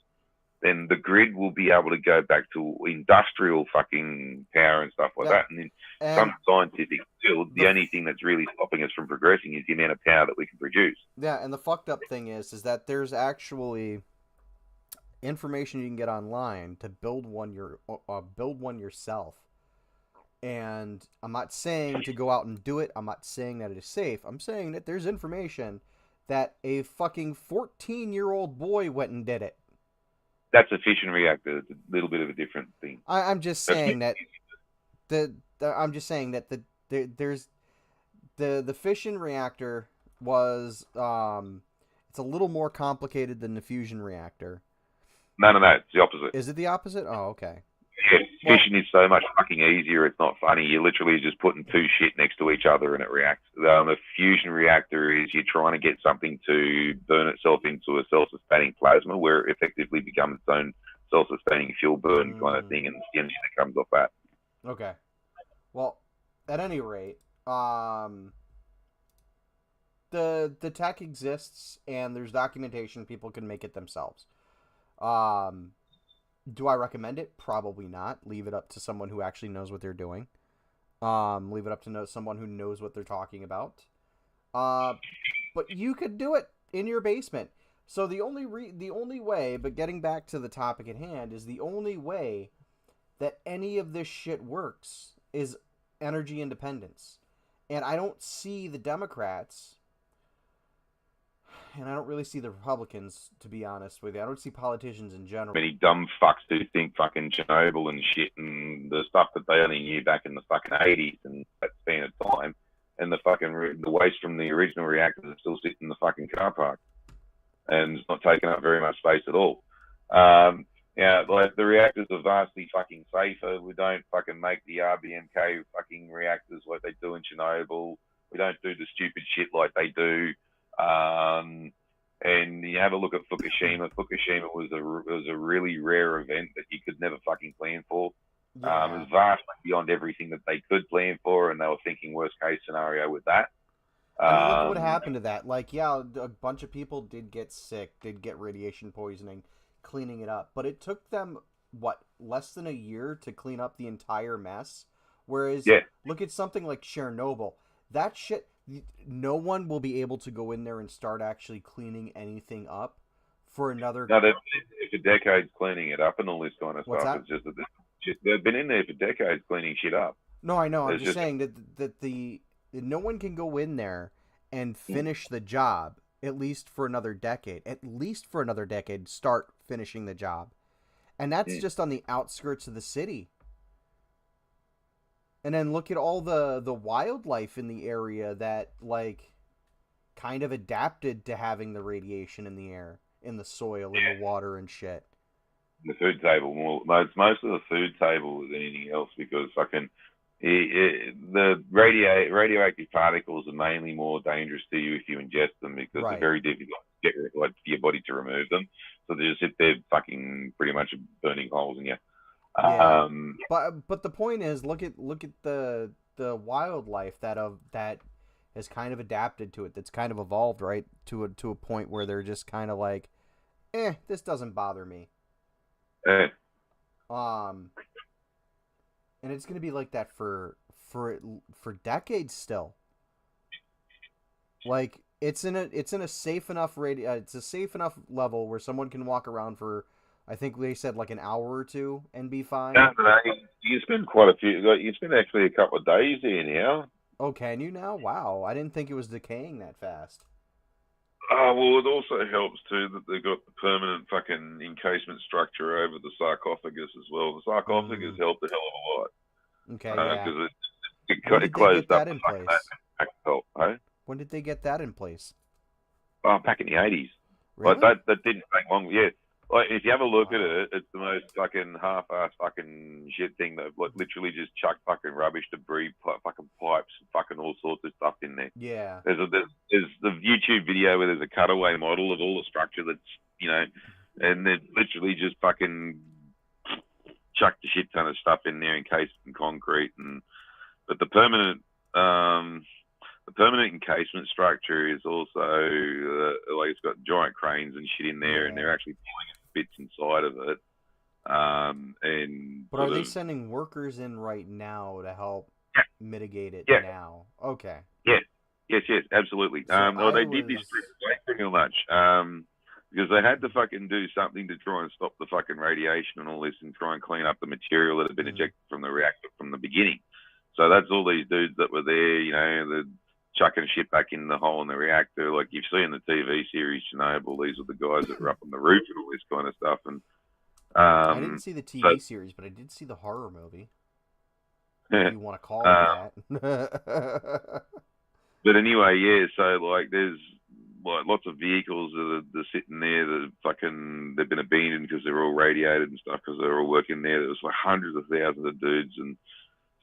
then the grid will be able to go back to industrial fucking power and stuff like that. And in some scientific field, the only thing that's really stopping us from progressing is the amount of power that we can produce. Yeah, and the fucked up thing is that there's actually information you can get online to build one yourself. And I'm not saying to go out and do it. I'm not saying that it is safe. I'm saying that there's information that a fucking 14-year-old boy went and did it. That's a fission reactor. It's a little bit of a different thing. I'm just saying that there's the fission reactor was it's a little more complicated than the fusion reactor. No, it's the opposite. Is it the opposite? Oh, okay. Yeah, fission is so much fucking easier. It's not funny. You're literally just putting two shit next to each other and it reacts. A fusion reactor is you're trying to get something to burn itself into a self-sustaining plasma, where it effectively becomes its own self-sustaining fuel burn kind of thing, and the energy that comes off that. Okay. Well, at any rate, the tech exists and there's documentation. People can make it themselves. Do I recommend it? Probably not. Leave it up to someone who actually knows what they're doing. Leave it up to someone who knows what they're talking about. But you could do it in your basement. So the only way, but getting back to the topic at hand, is the only way that any of this shit works is energy independence. And I don't see the Democrats, and I don't really see the Republicans, to be honest with you. I don't see politicians in general. Many dumb fucks who think fucking Chernobyl and shit and the stuff that they only knew back in the fucking 80s and that span of time, and the waste from the original reactors are still sitting in the fucking car park and it's not taking up very much space at all. Like, the reactors are vastly fucking safer. We don't fucking make the RBMK fucking reactors like they do in Chernobyl. We don't do the stupid shit like they do. And you have a look at Fukushima. Fukushima was a really rare event that you could never fucking plan for. Yeah. It was vastly beyond everything that they could plan for, and they were thinking worst case scenario with that. I mean, look what happened to that. Like, yeah, a bunch of people did get sick, did get radiation poisoning, cleaning it up. But it took them, less than a year to clean up the entire mess? Whereas, look at something like Chernobyl. That shit, no one will be able to go in there and start actually cleaning anything up for another... No, they've been for decades cleaning it up and all this kind of What's stuff. that? It's just that they've been in there for decades cleaning shit up. No, I know. I'm just saying that no one can go in there and finish the job, at least for another decade. At least for another decade, start finishing the job. And that's just on the outskirts of the city. And then look at all the wildlife in the area that, like, kind of adapted to having the radiation in the air, in the soil, in the water and shit. The food table, it's most of the food table than anything else, because fucking the radioactive particles are mainly more dangerous to you if you ingest them, because they're very difficult to get for your body to remove them. So they just sit there fucking pretty much burning holes in you. Yeah. But the point is, look at the wildlife that has kind of adapted to it, that's kind of evolved, right, to a point where they're just kind of like, this doesn't bother me. And it's gonna be like that for decades still. Like, it's in a safe enough it's a safe enough level where someone can walk around for, I think they said, like an hour or two and be fine. No, you spend quite a few. You spend actually a couple of days there now. Oh, can you now? Wow, I didn't think it was decaying that fast. Oh, well, it also helps too that they've got the permanent fucking encasement structure over the sarcophagus as well. The sarcophagus helped a hell of a lot Okay, yeah. because it When it did they get closed up that the in fucking place? help, eh? When did they get that in place? Oh, back in the 80s. Like Really? that didn't take long. Yeah. Like if you have a look at Wow. it, it's the most fucking half-ass fucking shit thing that like literally just chuck fucking rubbish, debris, fucking pipes, fucking all sorts of stuff in there. Yeah. There's the YouTube video where there's a cutaway model of all the structure that's and they literally just fucking chucked a shit ton of stuff in there encased in concrete but the permanent encasement structure is also like it's got giant cranes and shit in there, and Yeah. they're actually pulling bits inside of it. And But are sort they of sending workers in right now to help mitigate it yeah, now? Okay. yeah, yes, absolutely. So Well, I they did this was. pretty much because they had to fucking do something to try and stop the fucking radiation and all this, and try and clean up the material that had been ejected from the reactor from the beginning. So that's all these dudes that were there, the chucking shit back in the hole in the reactor. Like you've seen the TV series Chernobyl, these are the guys that were up on the roof and all this kind of stuff. And I didn't see the TV but, series, but I did see the horror movie, if yeah. you want to call it that. But anyway, yeah. So like, there's like lots of vehicles that are sitting there that they've been abandoned because they're all radiated and stuff because they're all working there. There was like hundreds of thousands of dudes and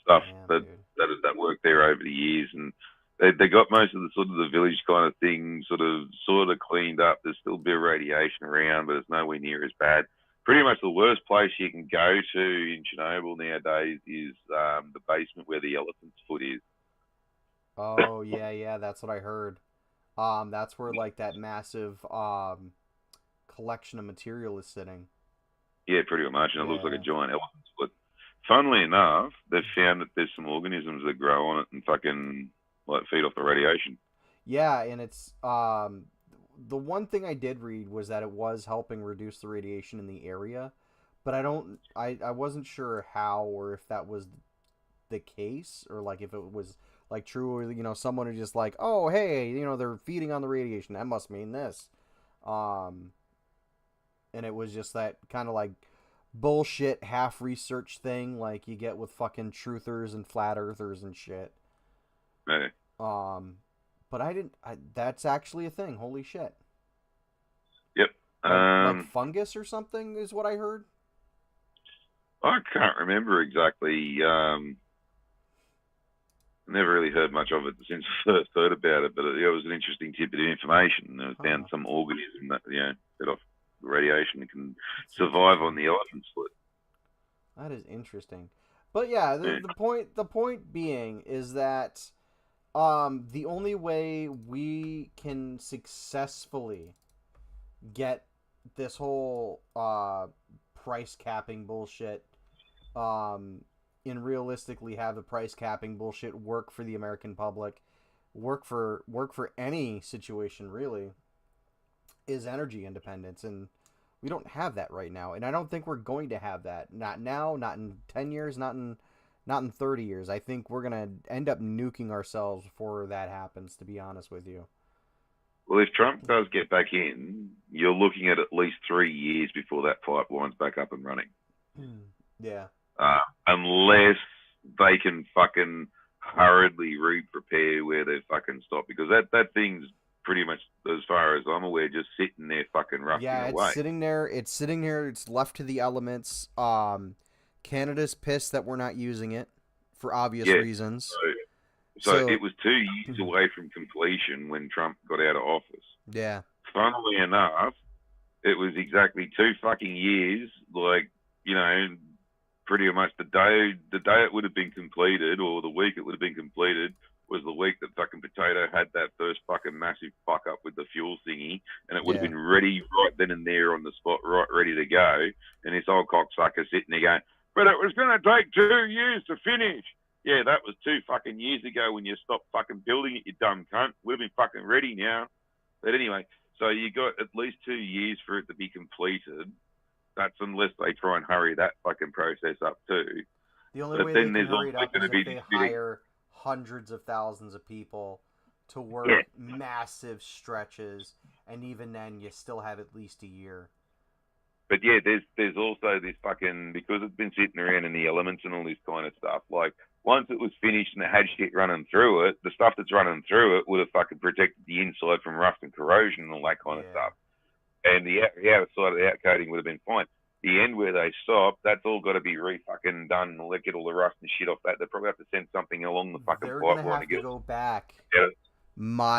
stuff Damn, that dude. that worked there over the years, and they got most of the sort of the village kind of thing sort of cleaned up. There's still a bit of radiation around, but it's nowhere near as bad. Pretty much the worst place you can go to in Chernobyl nowadays is the basement where the elephant's foot is. Oh yeah, that's what I heard. That's where like that massive collection of material is sitting. Yeah, pretty much, and it looks like a Yeah. giant elephant's foot. Funnily enough, they've found that there's some organisms that grow on it and fucking like feed off the radiation. Yeah, and it's the one thing I did read was that it was helping reduce the radiation in the area, but I wasn't sure how or if that was the case or like if it was like true or someone who just like, "Oh, hey, they're feeding on the radiation. That must mean this." Um and it was just that kind of like bullshit half research thing like you get with fucking truthers and flat earthers and shit. Yeah. Um but I didn't that's actually a thing. Holy shit. Yep. Like fungus or something is what I heard. I can't remember exactly. Never really heard much of it since I first heard about it, but it was an interesting tidbit of information. It found some organism that fed off the radiation and can survive on the elephant's foot. That is interesting. But yeah, Yeah. the point being is that the only way we can successfully get this whole price capping bullshit and realistically have the price capping bullshit work for the American public, work for any situation really, is energy independence, and we don't have that right now, and I don't think we're going to have that. Not now, not in 10 years, not in 30 years. I think we're going to end up nuking ourselves before that happens, to be honest with you. Well, if Trump does get back in, you're looking at least 3 years before that pipeline's back up and running. Yeah. Unless they can fucking hurriedly re-prepare where they fucking stop, because that thing's pretty much, as far as I'm aware, just sitting there fucking rusting Yeah, away. It's sitting there. It's left to the elements. Canada's pissed that we're not using it for obvious reasons. So it was 2 years away from completion when Trump got out of office. Yeah. Funnily enough, it was exactly 2 fucking years, like, pretty much the day it would have been completed, or the week it would have been completed, was the week that fucking Potato had that first fucking massive fuck up with the fuel thingy, and it would have been ready right then and there on the spot, right ready to go. And this old cocksucker sitting there going, but it was going to take 2 years to finish. Yeah, that was 2 fucking years ago when you stopped fucking building it, you dumb cunt. We've been fucking ready now. But anyway, so you got at least 2 years for it to be completed. That's unless they try and hurry that fucking process up too. The only way they can hurry it up is if they hire hundreds of thousands of people to work Yeah. massive stretches, and even then, you still have at least a year. But yeah, there's also this fucking, because it's been sitting around in the elements and all this kind of stuff. Like once it was finished and it had shit running through it, the stuff that's running through it would have fucking protected the inside from rust and corrosion and all that kind of stuff. And the outside of the outcoating would have been fine. The end where they stop, that's all got to be re-fucking done and get all the rust and shit off that. They probably have to send something along the fucking They're pipeline gonna have to go back Yeah. miles.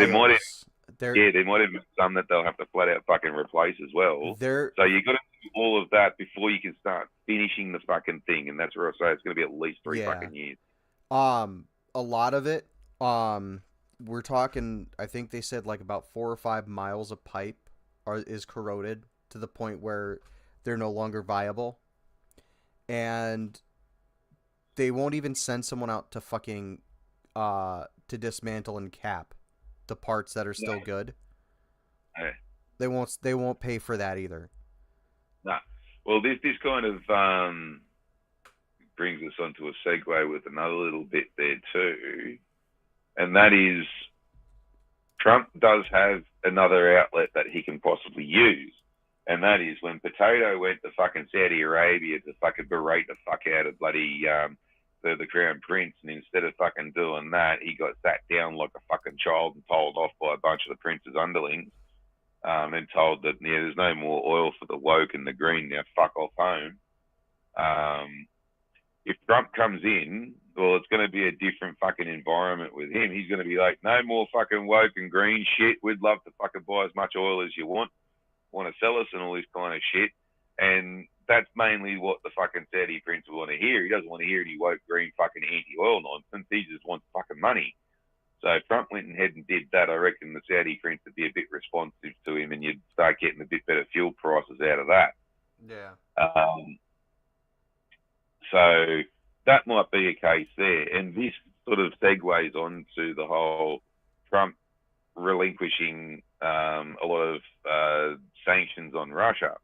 There might have been some that they'll have to flat out fucking replace as well. So you got to do all of that before you can start finishing the fucking thing, and that's where I say it's going to be at least 3 fucking years. A lot of it, we're talking. I think they said like about 4 or 5 miles of pipe is corroded to the point where they're no longer viable, and they won't even send someone out to fucking to dismantle and cap the parts that are still good. Yeah. They won't pay for that either. Nah. Well, this kind of brings us onto a segue with another little bit there too, and that is Trump does have another outlet that he can possibly use, and that is when Potato went to fucking Saudi Arabia to fucking berate the fuck out of bloody the Crown Prince, and instead of fucking doing that, he got sat down like a fucking child and told off by a bunch of the Prince's underlings, and told that there's no more oil for the woke and the green, now fuck off home. If Trump comes in, well, it's going to be a different fucking environment with him. He's going to be like, no more fucking woke and green shit. We'd love to fucking buy as much oil as you want to sell us and all this kind of shit. And that's mainly what the fucking Saudi Prince will want to hear. He doesn't want to hear any woke, green, fucking anti-oil nonsense. He just wants fucking money. So if Trump went ahead and did that, I reckon the Saudi Prince would be a bit responsive to him, and you'd start getting a bit better fuel prices out of that. Yeah. So that might be a case there. And this sort of segues on to the whole Trump relinquishing a lot of sanctions on Russia.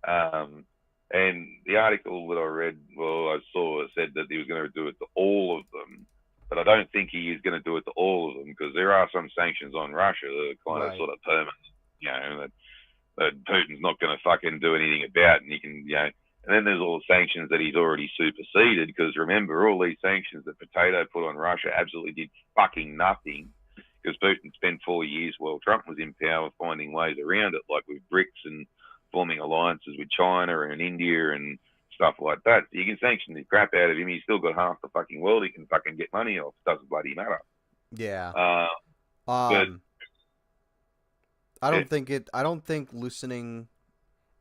And the article that I read, I saw, said that he was going to do it to all of them. But I don't think he is going to do it to all of them, because there are some sanctions on Russia that are kind of sort of permanent, that Putin's not going to fucking do anything about, and he can, and then there's all the sanctions that he's already superseded, because remember, all these sanctions that Potato put on Russia absolutely did fucking nothing, because Putin spent 4 years while Trump was in power finding ways around it, like with BRICS and forming alliances with China and India and stuff like that. So you can sanction the crap out of him. He's still got half the fucking world he can fucking get money off. It doesn't bloody matter. Yeah. But I don't think loosening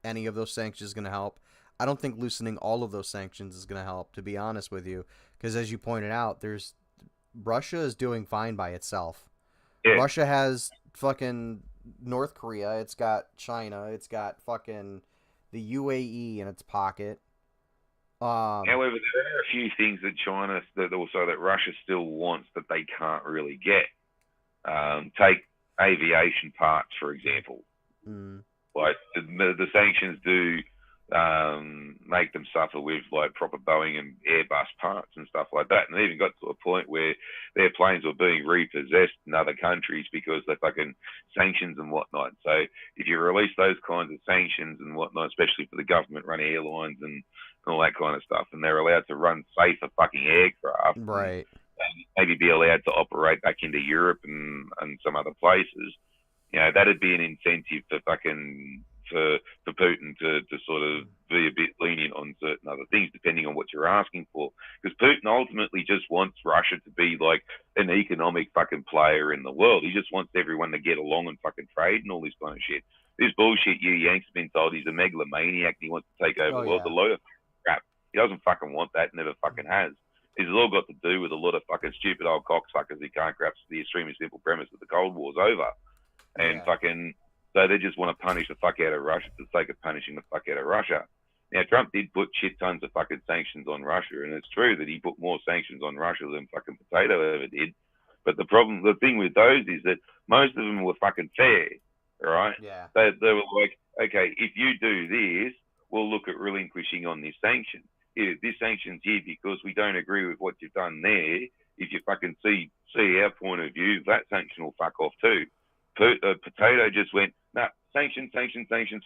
any of those sanctions is going to help. I don't think loosening all of those sanctions is going to help, to be honest with you, because as you pointed out, Russia is doing fine by itself. Yeah. Russia has fucking North Korea. It's got China. It's got fucking the UAE in its pocket. However, there are a few things that that Russia still wants that they can't really get. Take aviation parts, for example. Like the sanctions do make them suffer with like proper Boeing and Airbus parts and stuff like that, and they even got to a point where their planes were being repossessed in other countries because they fucking sanctions and whatnot. So if you release those kinds of sanctions and whatnot, especially for the government-run airlines and all that kind of stuff, and they're allowed to run safer fucking aircraft, right? And maybe be allowed to operate back into Europe and some other places. That'd be an incentive for Putin to sort of be a bit lenient on certain other things, depending on what you're asking for. Because Putin ultimately just wants Russia to be like an economic fucking player in the world. He just wants everyone to get along and fucking trade and all this kind of shit. This bullshit you Yanks have been told he's a megalomaniac and he wants to take over the world. A load of crap. He doesn't fucking want that, never fucking has. This has all got to do with a lot of fucking stupid old cocksuckers who can't grasp the extremely simple premise that the Cold War's over. And so they just want to punish the fuck out of Russia for the sake of punishing the fuck out of Russia. Now, Trump did put shit tons of fucking sanctions on Russia, and it's true that he put more sanctions on Russia than fucking Potato ever did. But the thing with those is that most of them were fucking fair, all right? Yeah. They were like, okay, if you do this, we'll look at relinquishing on this sanction. This sanction's here because we don't agree with what you've done there. if you fucking see our point of view, that sanction will fuck off too. Potato just went, nah, sanctions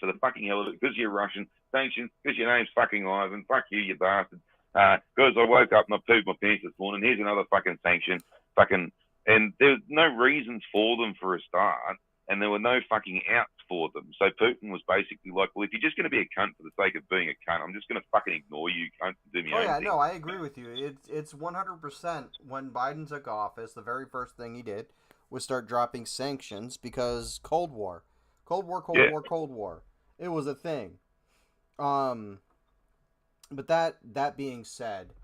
for the fucking hell of it, because you're Russian, sanctions because your name's fucking Ivan, fuck you bastard. Because I woke up and I pooped my pants this morning, here's another fucking sanction, fucking, and there's no reasons for them for a start, and there were no fucking outs for them. So Putin was basically like, well, if you're just going to be a cunt for the sake of being a cunt, I'm just going to fucking ignore you, cunt, and do me own thing. No, I agree with you. It's 100%. When Biden took office, the very first thing he did was start dropping sanctions because Cold War. It was a thing. But that being said,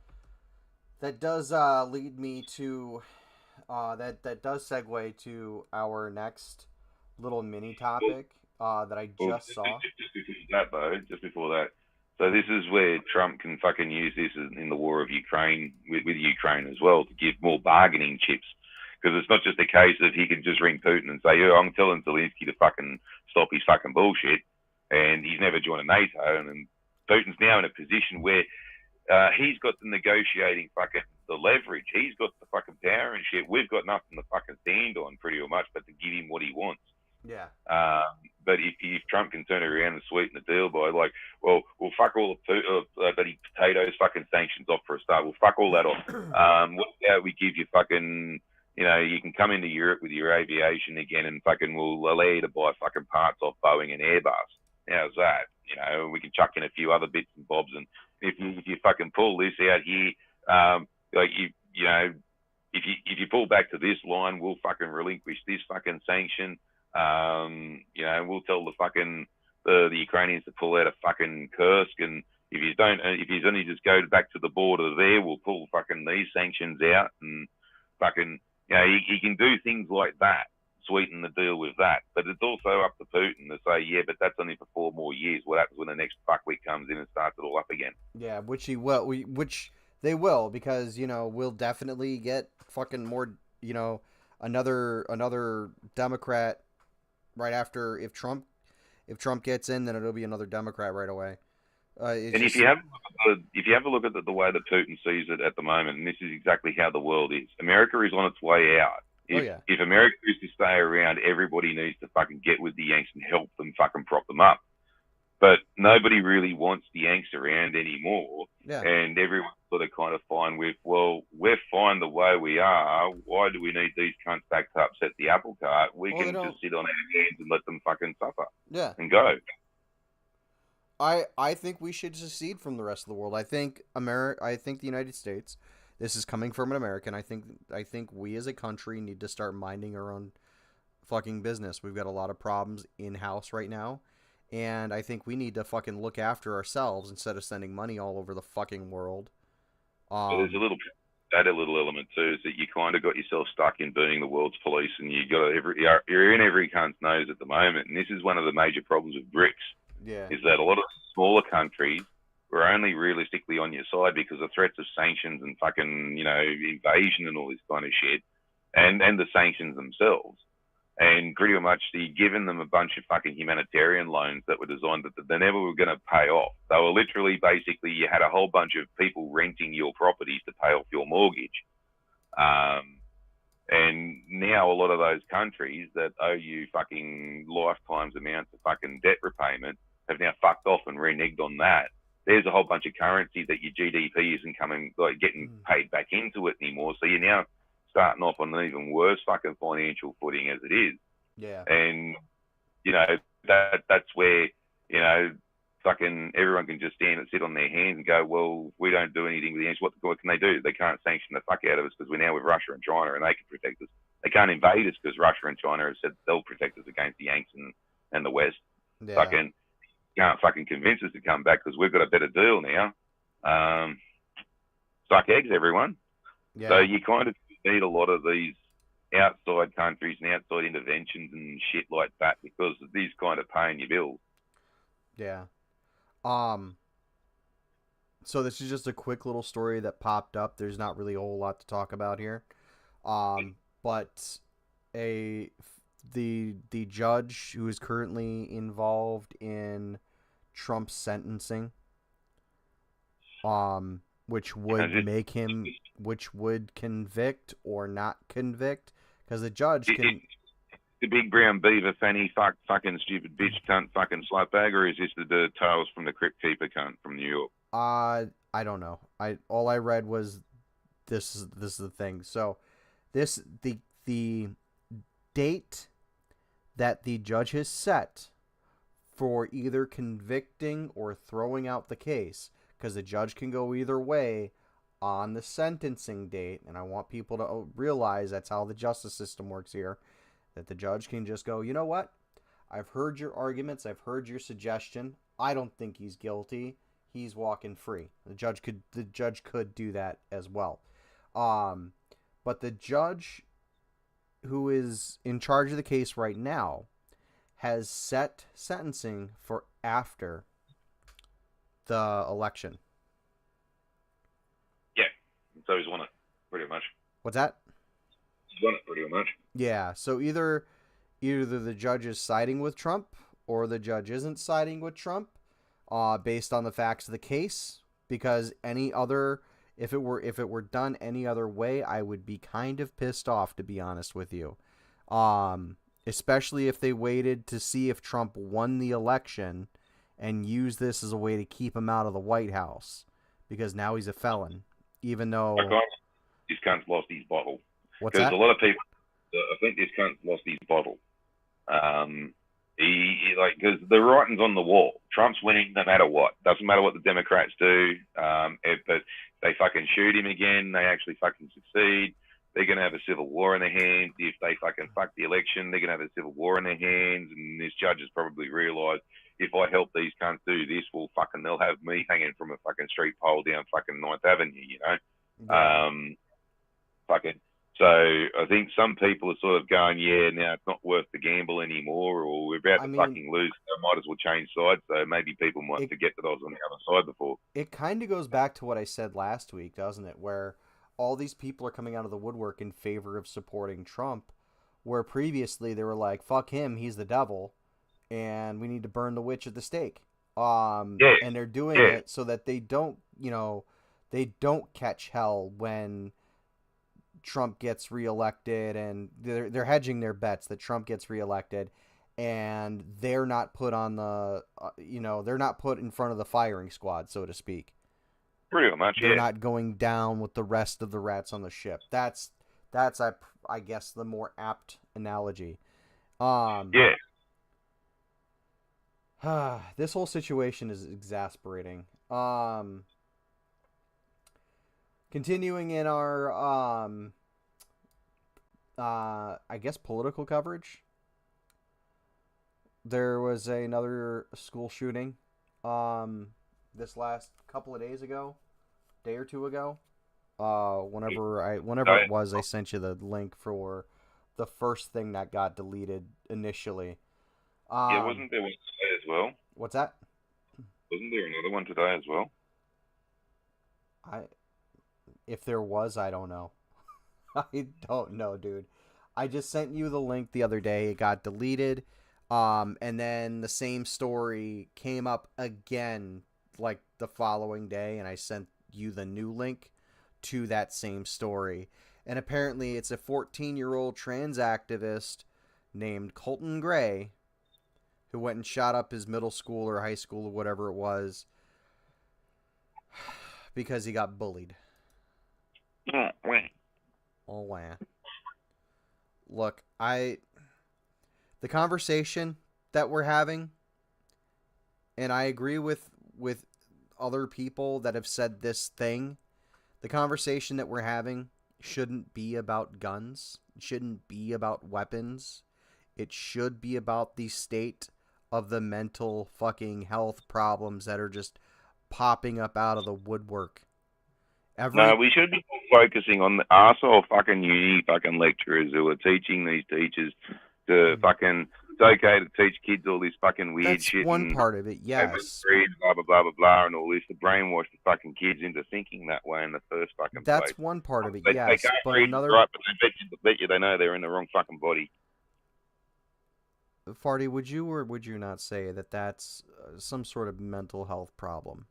that does lead me to that does segue to our next little mini topic that I just saw. Just before that, so this is where Trump can fucking use this in the war of Ukraine with Ukraine as well to give more bargaining chips. Because it's not just a case of he can just ring Putin and say, I'm telling Zelensky to fucking stop his fucking bullshit, and he's never joined a NATO, and Putin's now in a position where he's got the negotiating fucking the leverage. He's got the fucking power and shit. We've got nothing to fucking stand on pretty much, but to give him what he wants. Yeah. But if Trump can turn around and sweeten the deal by like, well, we'll fuck all the potatoes fucking sanctions off for a start. We'll fuck all that off. We give you fucking, you can come into Europe with your aviation again, and fucking we'll allow you to buy fucking parts off Boeing and Airbus. How's that? We can chuck in a few other bits and bobs, and if you fucking pull this out here, if you pull back to this line, we'll fucking relinquish this fucking sanction. We'll tell the Ukrainians to pull out of fucking Kursk, and if you only just go back to the border there, we'll pull fucking these sanctions out, and fucking, he can do things like that, sweeten the deal with that. But it's also up to Putin to say, yeah, but that's only for 4 more years. What happens when the next fuckwit comes in and starts it all up again? Yeah, which he will. Which they will, because we'll definitely get fucking more. Another Democrat right after, if Trump gets in, then it'll be another Democrat right away. If you have a look at the way that Putin sees it at the moment, and this is exactly how the world is, America is on its way out. If America is to stay around, everybody needs to fucking get with the Yanks and help them fucking prop them up. But nobody really wants the Yanks around anymore. Yeah. And everyone's sort of kind of fine with, well, we're fine the way we are. Why do we need these cunts back to upset the apple cart? We can just sit on our hands and let them fucking suffer. Yeah. And go. I think we should secede from the rest of the world. I think the United States, this is coming from an American, I think we as a country need to start minding our own fucking business. We've got a lot of problems in-house right now, and I think we need to fucking look after ourselves instead of sending money all over the fucking world. There's a little element too, is that you kind of got yourself stuck in being the world's police, and you're in every cunt's nose at the moment, and this is one of the major problems with BRICS. Yeah. Is that a lot of smaller countries were only realistically on your side because of threats of sanctions and fucking, invasion and all this kind of shit, and the sanctions themselves. And pretty much you've given them a bunch of fucking humanitarian loans that were designed that they never were going to pay off. They were literally, basically, you had a whole bunch of people renting your properties to pay off your mortgage. And now a lot of those countries that owe you fucking lifetimes amounts of fucking debt repayment have now fucked off and reneged on that. There's a whole bunch of currency that your GDP isn't getting paid back into it anymore. So you're now starting off on an even worse fucking financial footing as it is. Yeah. And, that's where, fucking everyone can just stand and sit on their hands and go, well, we don't do anything with the Yanks. What can they do? They can't sanction the fuck out of us because we're now with Russia and China and they can protect us. They can't invade us because Russia and China have said they'll protect us against the Yanks and the West. Yeah. Fucking can't fucking convince us to come back because we've got a better deal now. Suck eggs, everyone. Yeah. So you kind of need a lot of these outside countries and outside interventions and shit like that because these kind of paying your bills. Yeah. So this is just a quick little story that popped up. There's not really a whole lot to talk about here. But the judge who is currently involved in Trump's sentencing, which would make him which would convict or not convict, because the judge can. The big brown beaver fanny fucking stupid bitch cunt fucking slutbag, or is this the Tales from the Crypt Keeper cunt from New York? I don't know. All I read was this is the thing. So the date that the judge has set for either convicting or throwing out the case, because the judge can go either way on the sentencing date, and I want people to realize that's how the justice system works here, that the judge can just go, you know what? I've heard your arguments. I've heard your suggestion. I don't think he's guilty. He's walking free. The judge could do that as well. But the judge who is in charge of the case right now has set sentencing for after the election. Yeah, so he's won it, pretty much. What's that? He's won it, pretty much. Yeah, so either the judge is siding with Trump or the judge isn't siding with Trump, based on the facts of the case. Because if it were done any other way, I would be kind of pissed off, to be honest with you. Especially if they waited to see if Trump won the election and used this as a way to keep him out of the White House, because now he's a felon, even though this cunt's lost his bottle. What's that? Because a lot of people, I think this cunt's lost his bottle. Because the writing's on the wall. Trump's winning no matter what. Doesn't matter what the Democrats do. But they fucking shoot him again. They actually fucking succeed. They're going to have a civil war in their hands. If they fucking fuck the election, they're going to have a civil war in their hands. And this judge has probably realised, if I help these cunts do this, well, fucking, they'll have me hanging from a fucking street pole down fucking 9th Avenue, you know? Yeah. Fucking. So I think some people are sort of going, yeah, now it's not worth the gamble anymore, or we're about to fucking lose, so might as well change sides. So maybe people might forget that I was on the other side before. It kind of goes back to what I said last week, doesn't it? Where all these people are coming out of the woodwork in favor of supporting Trump, where previously they were like, fuck him, he's the devil, and we need to burn the witch at the stake. And they're doing it so that they don't, they don't catch hell when Trump gets reelected, and they're hedging their bets that Trump gets reelected, and they're not put on the, they're not put in front of the firing squad, so to speak. Pretty much, They're not going down with the rest of the rats on the ship. That's I guess the more apt analogy. This whole situation is exasperating. Continuing in our, I guess, political coverage, there was another school shooting this last couple of days ago, day or two ago. Whenever it was, I sent you the link for the first thing that got deleted initially. Wasn't there one today as well? What's that? Wasn't there another one today as well? If there was, I don't know. I don't know, dude. I just sent you the link the other day. It got deleted. And then the same story came up again, like the following day, and I sent you the new link to that same story. And apparently it's a 14-year-old trans activist named Gulton Cray who went and shot up his middle school or high school or whatever it was because he got bullied. Oh, wow. Look, the conversation that we're having, and I agree with other people that have said this thing, the conversation that we're having shouldn't be about guns. It shouldn't be about weapons. It should be about the state of the mental fucking health problems that are just popping up out of the woodwork. No, we should be focusing on the arsehole fucking uni fucking lecturers who are teaching these teachers to fucking, it's okay to teach kids all this fucking weird shit. That's one part of it, yes. Blah, blah, blah, blah, blah, and all this to brainwash the fucking kids into thinking that way in the first fucking place. That's one part of it, They yes. can't But read another... right, but I bet you they know they're in the wrong fucking body. Fodd3r, would you or would you not say that that's some sort of mental health problem?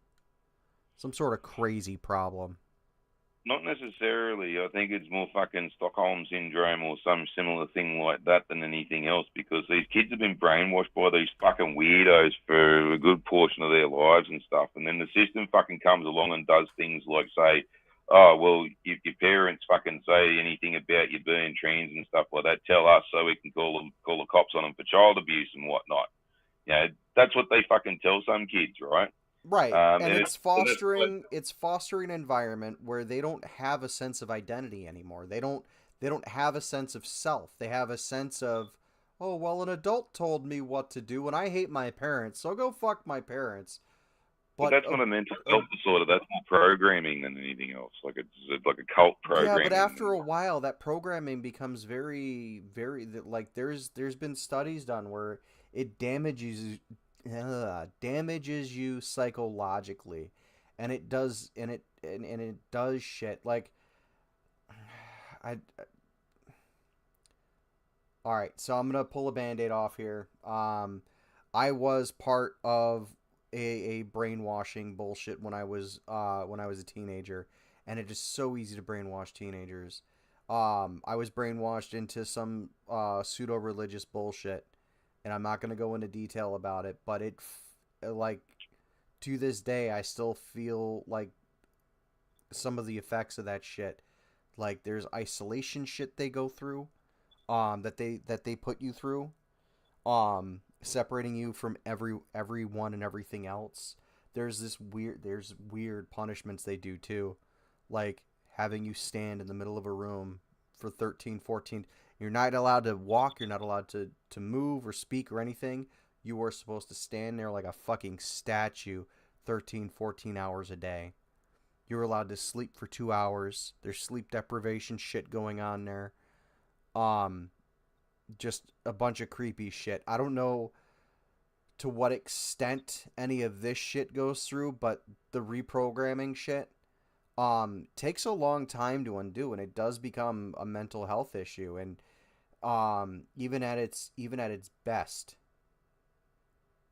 Some sort of crazy problem? Not necessarily. I think it's more fucking Stockholm syndrome or some similar thing like that than anything else, because these kids have been brainwashed by these fucking weirdos for a good portion of their lives and stuff, and then the system fucking comes along and does things like say, oh, well, if your parents fucking say anything about you being trans and stuff like that, tell us so we can call the cops on them for child abuse and whatnot. You know, that's what they fucking tell some kids, right? Right, and And it's fostering an environment where they don't have a sense of identity anymore. They don't have a sense of self. They have a sense of, oh well, an adult told me what to do, and I hate my parents, so go fuck my parents. But But that's not a mental health disorder. That's more programming than anything else. Like it's like a cult yeah, programming. but after a while, that programming becomes very, very like there's been studies done where it damages you psychologically, and it does and it does shit like I. All right, so I'm gonna pull a band-aid off here. I was part of a brainwashing bullshit when I was a teenager, and it is so easy to brainwash teenagers. I was brainwashed into some pseudo religious bullshit, and I'm not gonna go into detail about it, but like to this day I still feel like some of the effects of that shit. Like there's isolation shit they go through, that they put you through, separating you from everyone and everything else. There's weird punishments they do too, like having you stand in the middle of a room for 13, 14. You're not allowed to walk, you're not allowed to move or speak or anything. You are supposed to stand there like a fucking statue 13, 14 hours a day. You're allowed to sleep for 2 hours. There's sleep deprivation shit going on there. Just a bunch of creepy shit. I don't know to what extent any of this shit goes through, but the reprogramming shit takes a long time to undo, and it does become a mental health issue. And even at its best,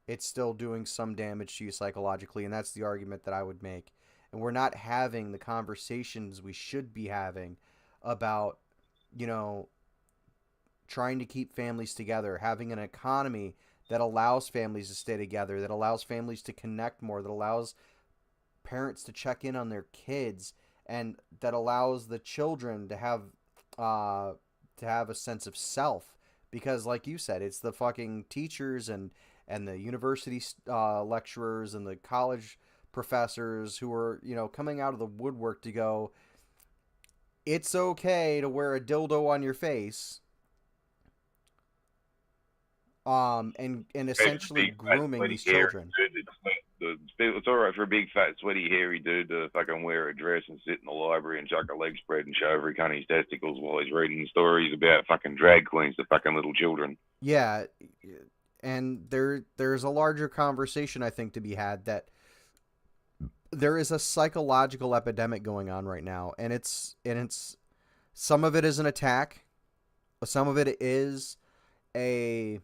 it's still doing some damage to you psychologically, and that's the argument that I would make. And we're not having the conversations we should be having about, you know, trying to keep families together, having an economy that allows families to stay together, that allows families to connect more, that allows parents to check in on their kids, and that allows the children to have a sense of self. Because, like you said, it's the fucking teachers and the university lecturers and the college professors who are, you know, coming out of the woodwork to go, it's okay to wear a dildo on your face, and essentially grooming these children. It's all right for a big, fat, sweaty, hairy dude to fucking wear a dress and sit in the library and chuck a leg spread and show every cunt his testicles while he's reading stories about fucking drag queens to fucking little children. Yeah, and there's a larger conversation, I think, to be had, that there is a psychological epidemic going on right now, and it's some of it is an attack, some of it is a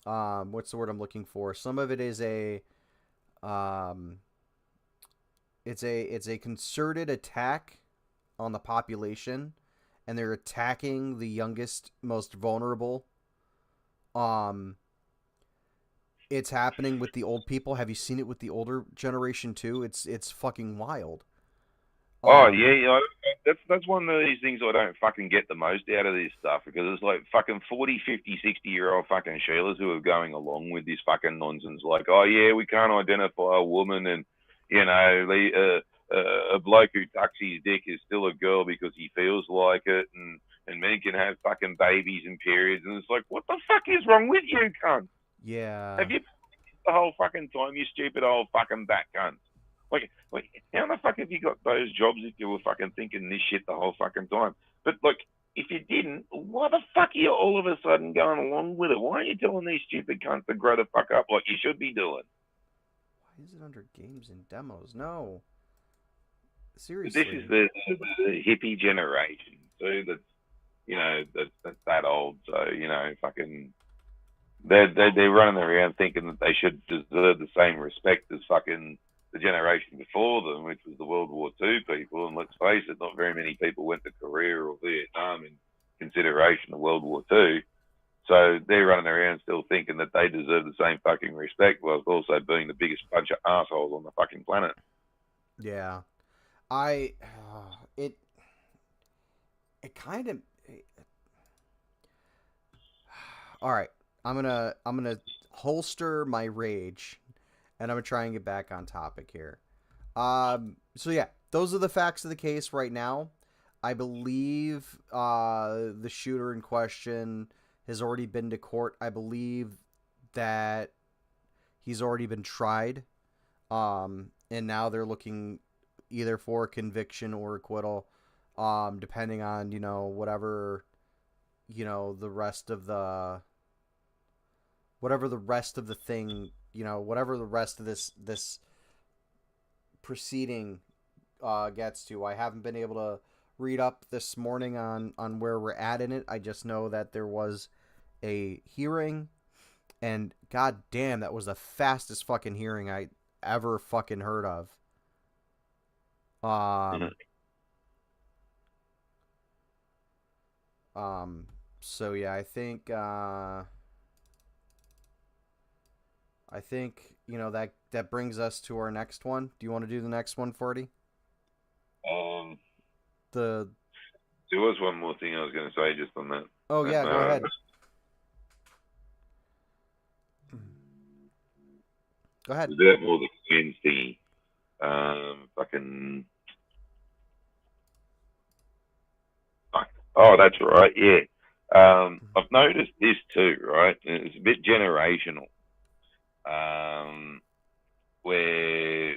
what's the word I'm looking for? Some of it is it's a concerted attack on the population, and they're attacking the youngest, most vulnerable. It's happening with the old people. Have you seen it with the older generation too? It's fucking wild. Oh yeah, you know, that's one of these things I don't fucking get the most out of this stuff, because it's like fucking 40, 50, 60-year-old fucking Sheilas who are going along with this fucking nonsense. Like, oh yeah, we can't identify a woman, and you know, a bloke who tucks his dick is still a girl because he feels like it, and men can have fucking babies and periods, and it's like, what the fuck is wrong with you, cunt? Yeah. Have you the whole fucking time, you stupid old fucking bat cunt? Like, how the fuck have you got those jobs if you were fucking thinking this shit the whole fucking time? But, like, if you didn't, why the fuck are you all of a sudden going along with it? Why are you telling these stupid cunts to grow the fuck up like you should be doing? Why is it under games and demos? No. Seriously. This is the hippie generation, too, that's, you know, that's that old. So, you know, fucking... They're running around thinking that they should deserve the same respect as fucking the generation before them, which was the World War II people. And let's face it, not very many people went to Korea or Vietnam in consideration of World War II. So they're running around still thinking that they deserve the same fucking respect, whilst also being the biggest bunch of assholes on the fucking planet. Yeah. It kind of. All right, I'm gonna holster my rage, and I'm gonna try and get back on topic here. So yeah, those are the facts of the case right now. I believe the shooter in question has already been to court. I believe that he's already been tried, and now they're looking either for conviction or acquittal, depending on whatever the rest of the thing, whatever the rest of this proceeding gets to. I haven't been able to read up this morning on where we're at in it. I just know that there was a hearing, and god damn, that was the fastest fucking hearing I ever fucking heard of. So yeah, I think that brings us to our next one. Do you want to do the next one, Fodd3r? There was one more thing I was going to say just on that. Oh yeah, go ahead. Go ahead. About more the Queen's thingy. Oh, that's right. Yeah. I've noticed this too, right? And it's a bit generational. Where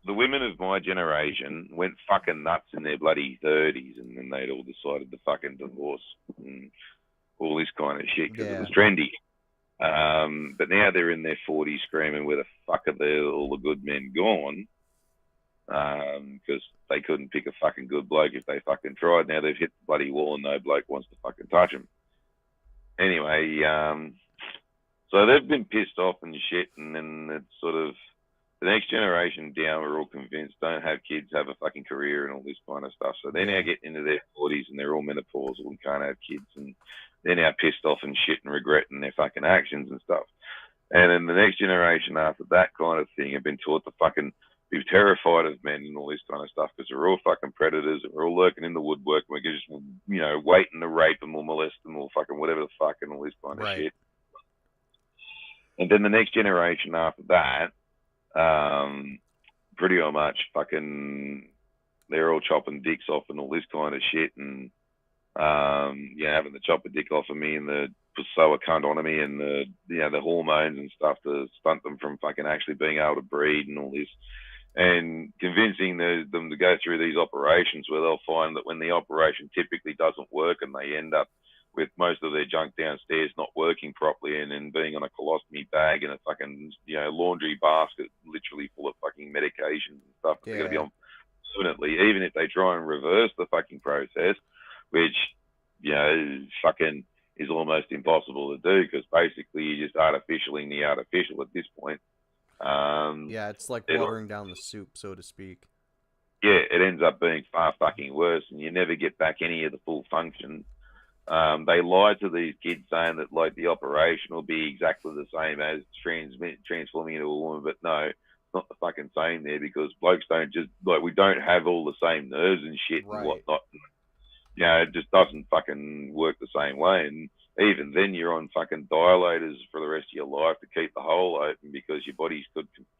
the women of my generation went fucking nuts in their bloody 30s, and then they'd all decided to fucking divorce and all this kind of shit because it was trendy. But now they're in their 40s screaming, where the fuck are all the good men gone? Because they couldn't pick a fucking good bloke if they fucking tried. Now they've hit the bloody wall and no bloke wants to fucking touch them. Anyway, so they've been pissed off and shit, and then it's sort of the next generation down, we're all convinced, don't have kids, have a fucking career and all this kind of stuff. So they're now getting into their 40s and they're all menopausal and can't have kids, and they're now pissed off and shit and regretting their fucking actions and stuff. And then the next generation after that kind of thing have been taught to fucking be terrified of men and all this kind of stuff because we're all fucking predators and we're all lurking in the woodwork and we're just, waiting to rape them or molest them or fucking whatever the fuck and all this kind of shit. And then the next generation after that, pretty much fucking, they're all chopping dicks off and all this kind of shit, and having to chop a dick off of me and the sew a cunt onto me and the hormones and stuff to stunt them from fucking actually being able to breed and all this, and convincing them to go through these operations where they'll find that when the operation typically doesn't work and they end up with most of their junk downstairs not working properly and then being on a colostomy bag and a fucking, laundry basket literally full of fucking medications and stuff they're going to be on permanently, even if they try and reverse the fucking process, which, fucking is almost impossible to do because basically you're just artificialing the artificial at this point. It's like watering down the soup, so to speak. Yeah, it ends up being far fucking worse and you never get back any of the full function. They lied to these kids saying that like the operation will be exactly the same as transforming into a woman, but no, it's not the fucking same there because blokes don't just we don't have all the same nerves and shit and whatnot. It just doesn't fucking work the same way. And even then, you're on fucking dilators for the rest of your life to keep the hole open because your body's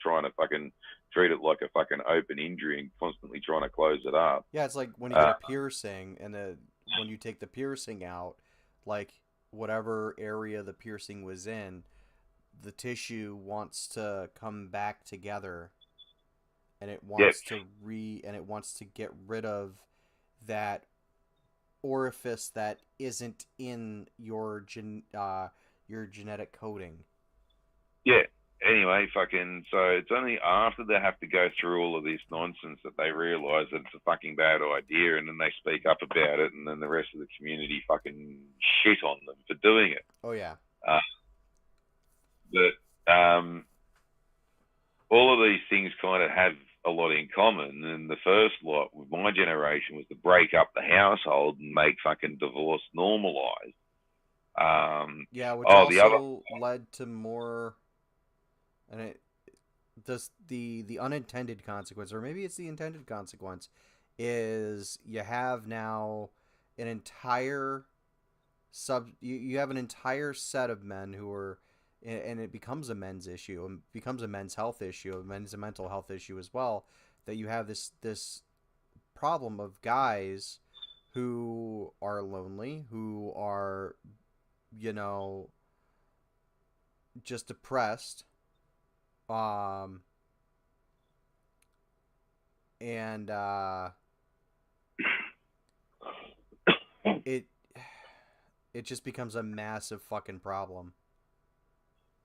trying to fucking treat it like a fucking open injury and constantly trying to close it up. Yeah, it's like when you get a piercing and when you take the piercing out, like whatever area the piercing was in, the tissue wants to come back together, and it wants to get rid of that orifice that isn't in your genetic coding. Yeah. Anyway, so it's only after they have to go through all of this nonsense that they realise that it's a fucking bad idea, and then they speak up about it, and then the rest of the community fucking shit on them for doing it. Oh yeah. all of these things kind of have a lot in common. And the first lot with my generation was to break up the household and make fucking divorce normalized. Yeah, which The other, also led to more, and it does the unintended consequence, or maybe it's the intended consequence, is you have now an entire you have an entire set of men who are, and it becomes a men's issue, and becomes a men's health issue, a men's mental health issue as well, that you have this problem of guys who are lonely, who are, you know, just depressed, and it just becomes a massive fucking problem.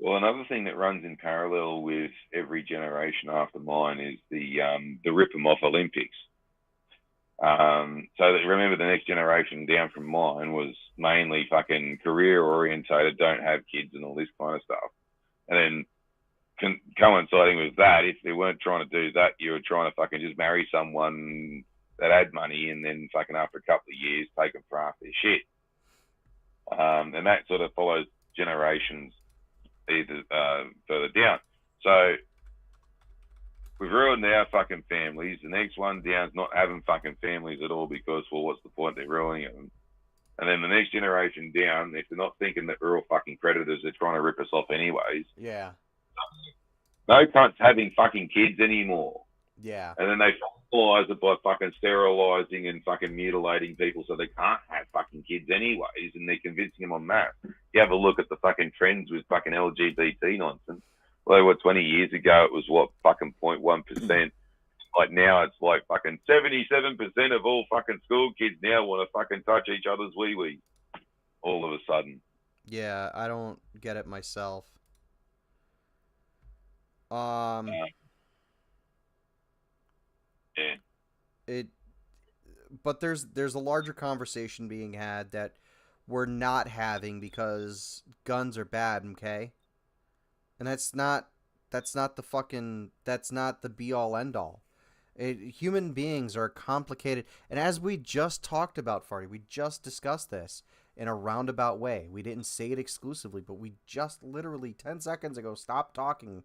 well, another thing that runs in parallel with every generation after mine is the rip 'em off Olympics. So that, remember, the next generation down from mine was mainly fucking career orientated, don't have kids and all this kind of stuff. And then coinciding with that, if they weren't trying to do that, you were trying to fucking just marry someone that had money, and then fucking after a couple of years take them for half their shit. And that sort of follows generations either further down. So we've ruined our fucking families. The next one down's not having fucking families at all because, well, what's the point? They're ruining them. And then the next generation down, if they're not thinking that we're all fucking predators, they're trying to rip us off anyways. Yeah. No cunts having fucking kids anymore. Yeah. And then they fertilize it by fucking sterilizing and fucking mutilating people so they can't have fucking kids anyways, and they're convincing them on that. You have a look at the fucking trends with fucking LGBT nonsense. Well, what, 20 years ago it was what, fucking 0.1%. Like now it's like fucking 77% of all fucking school kids now want to fucking touch each other's wee-wee. All of a sudden. Yeah, I don't get it myself. Yeah. But there's a larger conversation being had that we're not having because guns are bad, okay? And that's not the be all end all. Human beings are complicated, and as we just talked about, Fodd3r, we just discussed this in a roundabout way. We didn't say it exclusively, but we just literally 10 seconds ago stopped talking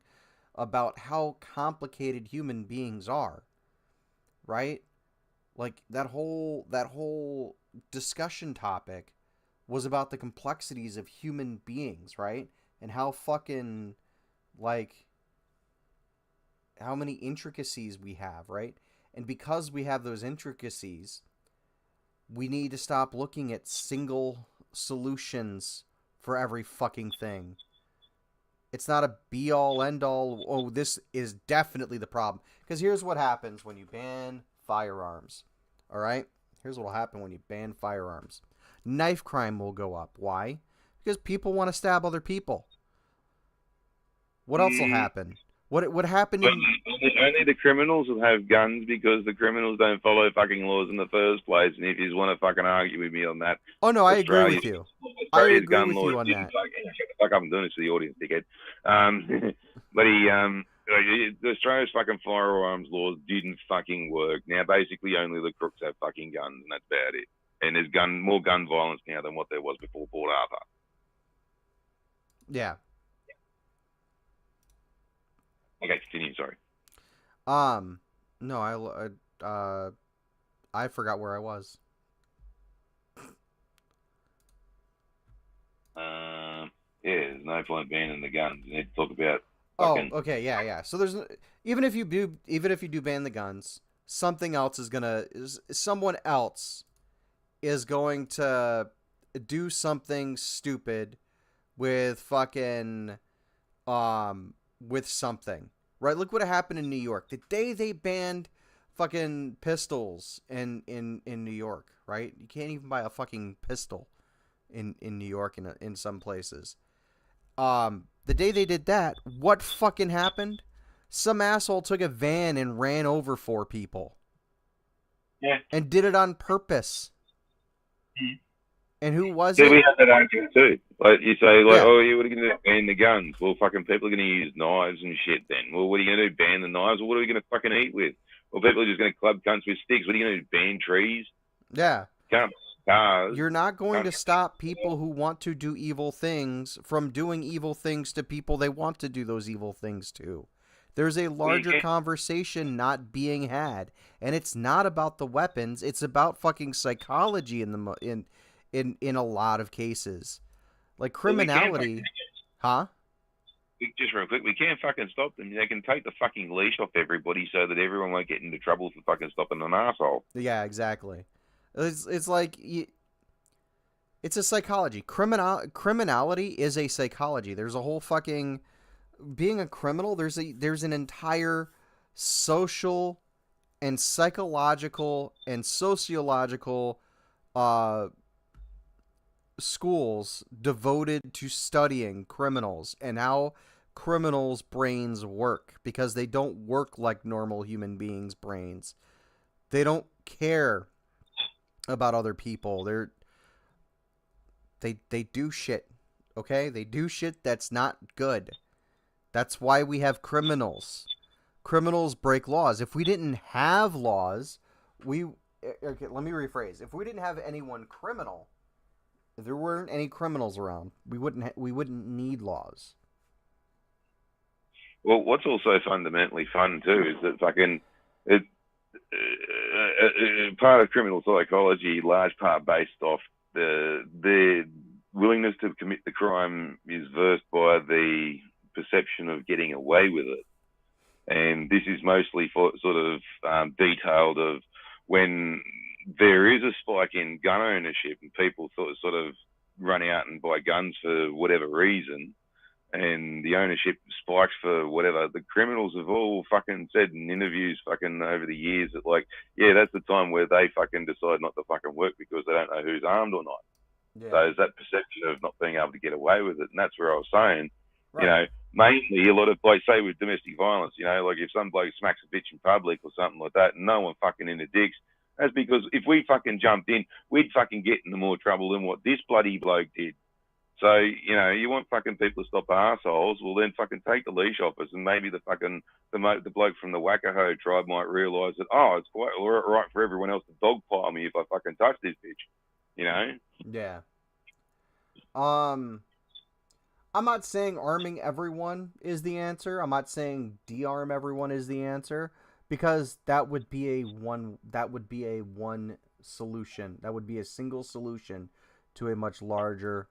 about how complicated human beings are. Right? Like that whole discussion topic was about the complexities of human beings, right? And how fucking, like, how many intricacies we have, right? And because we have those intricacies, we need to stop looking at single solutions for every fucking thing. It's not a be-all, end-all, oh, this is definitely the problem. Because here's what happens when you ban firearms, all right? Here's what will happen when you ban firearms. Knife crime will go up. Why? Because people want to stab other people. What else will happen? What happened in... Only the criminals will have guns because the criminals don't follow fucking laws in the first place. And if you want to fucking argue with me on that... Oh, no, I agree with you. I agree with you on that. Fuck, I'm doing this for the audience, dickhead. But Australia's fucking firearms laws didn't fucking work. Now, basically, only the crooks have fucking guns, and that's about it. And there's more gun violence now than what there was before Port Arthur. Yeah. Okay, continue, sorry. No, I forgot where I was. There's no point banning the guns. You need to talk about fucking... Oh, okay, yeah. So there's even if you do ban the guns, someone else is going to do something stupid with fucking with something. Right? Look what happened in New York. The day they banned fucking pistols in New York, right? You can't even buy a fucking pistol in New York in some places. The day they did that, what fucking happened? Some asshole took a van and ran over 4 people. Yeah. And did it on purpose. Mm-hmm. And who was it? We had that argument too. Like you say, like, Yeah. oh, yeah, what are you going to do? Ban the guns? Well, fucking people are going to use knives and shit then. Well, what are you going to do? Ban the knives? Well, what are we going to fucking eat with? Well, people are just going to club cunts with sticks. What are you going to do? Ban trees? Yeah. Can't cars? You're not going Can't, to stop people who want to do evil things from doing evil things to people they want to do those evil things to. There's a larger conversation not being had, and it's not about the weapons. It's about fucking psychology in a lot of cases, like criminality. Huh? just real quick, we can't fucking stop them. They can take the fucking leash off everybody so that everyone won't get into trouble for fucking stopping an asshole. Yeah, exactly. It's like it's a psychology. Criminality is a psychology. There's a whole fucking being a criminal. There's an entire social and psychological and sociological schools devoted to studying criminals and how criminals' brains work, because they don't work like normal human beings' brains. They don't care about other people. They do shit. Okay? They do shit that's not good. That's why we have criminals. Criminals break laws. If we didn't have laws, okay, let me rephrase. If we didn't have anyone criminal, if there weren't any criminals around, we wouldn't need laws. Well, what's also fundamentally fun too is that fucking it, part of criminal psychology, large part based off their willingness to commit the crime is versed by the perception of getting away with it, and this is mostly for sort of detailed of when there is a spike in gun ownership and people sort of run out and buy guns for whatever reason, and the ownership spikes for whatever. The criminals have all fucking said in interviews fucking over the years that, like, yeah, that's the time where they fucking decide not to fucking work because they don't know who's armed or not. Yeah. So there's that perception of not being able to get away with it, and that's where I was saying, right. You know, mainly a lot of, like, say with domestic violence, you know, like if some bloke smacks a bitch in public or something like that and no one fucking interdicts, that's because if we fucking jumped in, we'd fucking get into more trouble than what this bloody bloke did. So, you know, you want fucking people to stop arseholes, well then fucking take the leash off us, and maybe the fucking, the bloke from the Wackaho tribe might realise that, oh, it's quite all right for everyone else to dogpile me if I fucking touch this bitch, you know? Yeah. I'm not saying arming everyone is the answer. I'm not saying de-arm everyone is the answer, because that would be a one solution. That would be a single solution to a much larger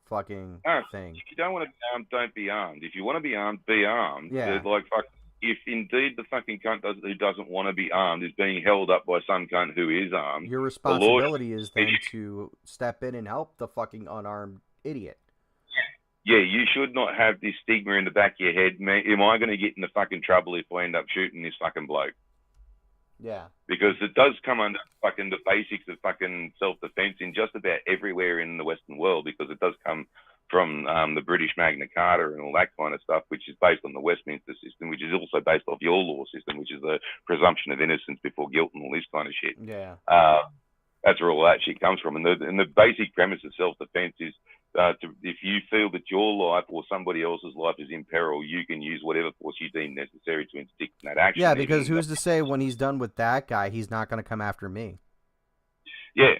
fucking thing. If you don't want to be armed, don't be armed. If you want to be armed, be armed. Yeah. Like, fuck, if indeed the fucking cunt who doesn't want to be armed is being held up by some cunt who is armed, your responsibility is then to step in and help the fucking unarmed idiot. Yeah, you should not have this stigma in the back of your head. Am I going to get into fucking trouble if I end up shooting this fucking bloke? Yeah. Because it does come under fucking the basics of fucking self-defense in just about everywhere in the Western world, because it does come from the British Magna Carta and all that kind of stuff, which is based on the Westminster system, which is also based off your law system, which is the presumption of innocence before guilt and all this kind of shit. Yeah. That's where all that shit comes from. And the basic premise of self-defense is if you feel that your life or somebody else's life is in peril, you can use whatever force you deem necessary to instigate that action. Yeah, because who's to say when he's done with that guy, he's not going to come after me? Yeah.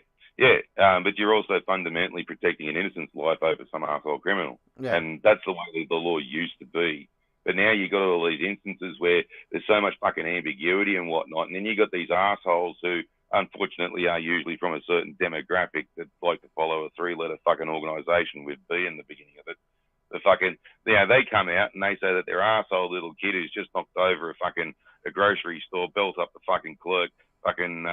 But you're also fundamentally protecting an innocent's life over some arsehole criminal. Yeah. And that's the way the law used to be. But now you got all these instances where there's so much fucking ambiguity and whatnot, and then you got these arseholes who unfortunately are usually from a certain demographic that like to follow a 3-letter fucking organisation with B in the beginning of it. The fucking, you know, they come out and they say that their arsehole little kid who's just knocked over a grocery store, belt up the fucking clerk, fucking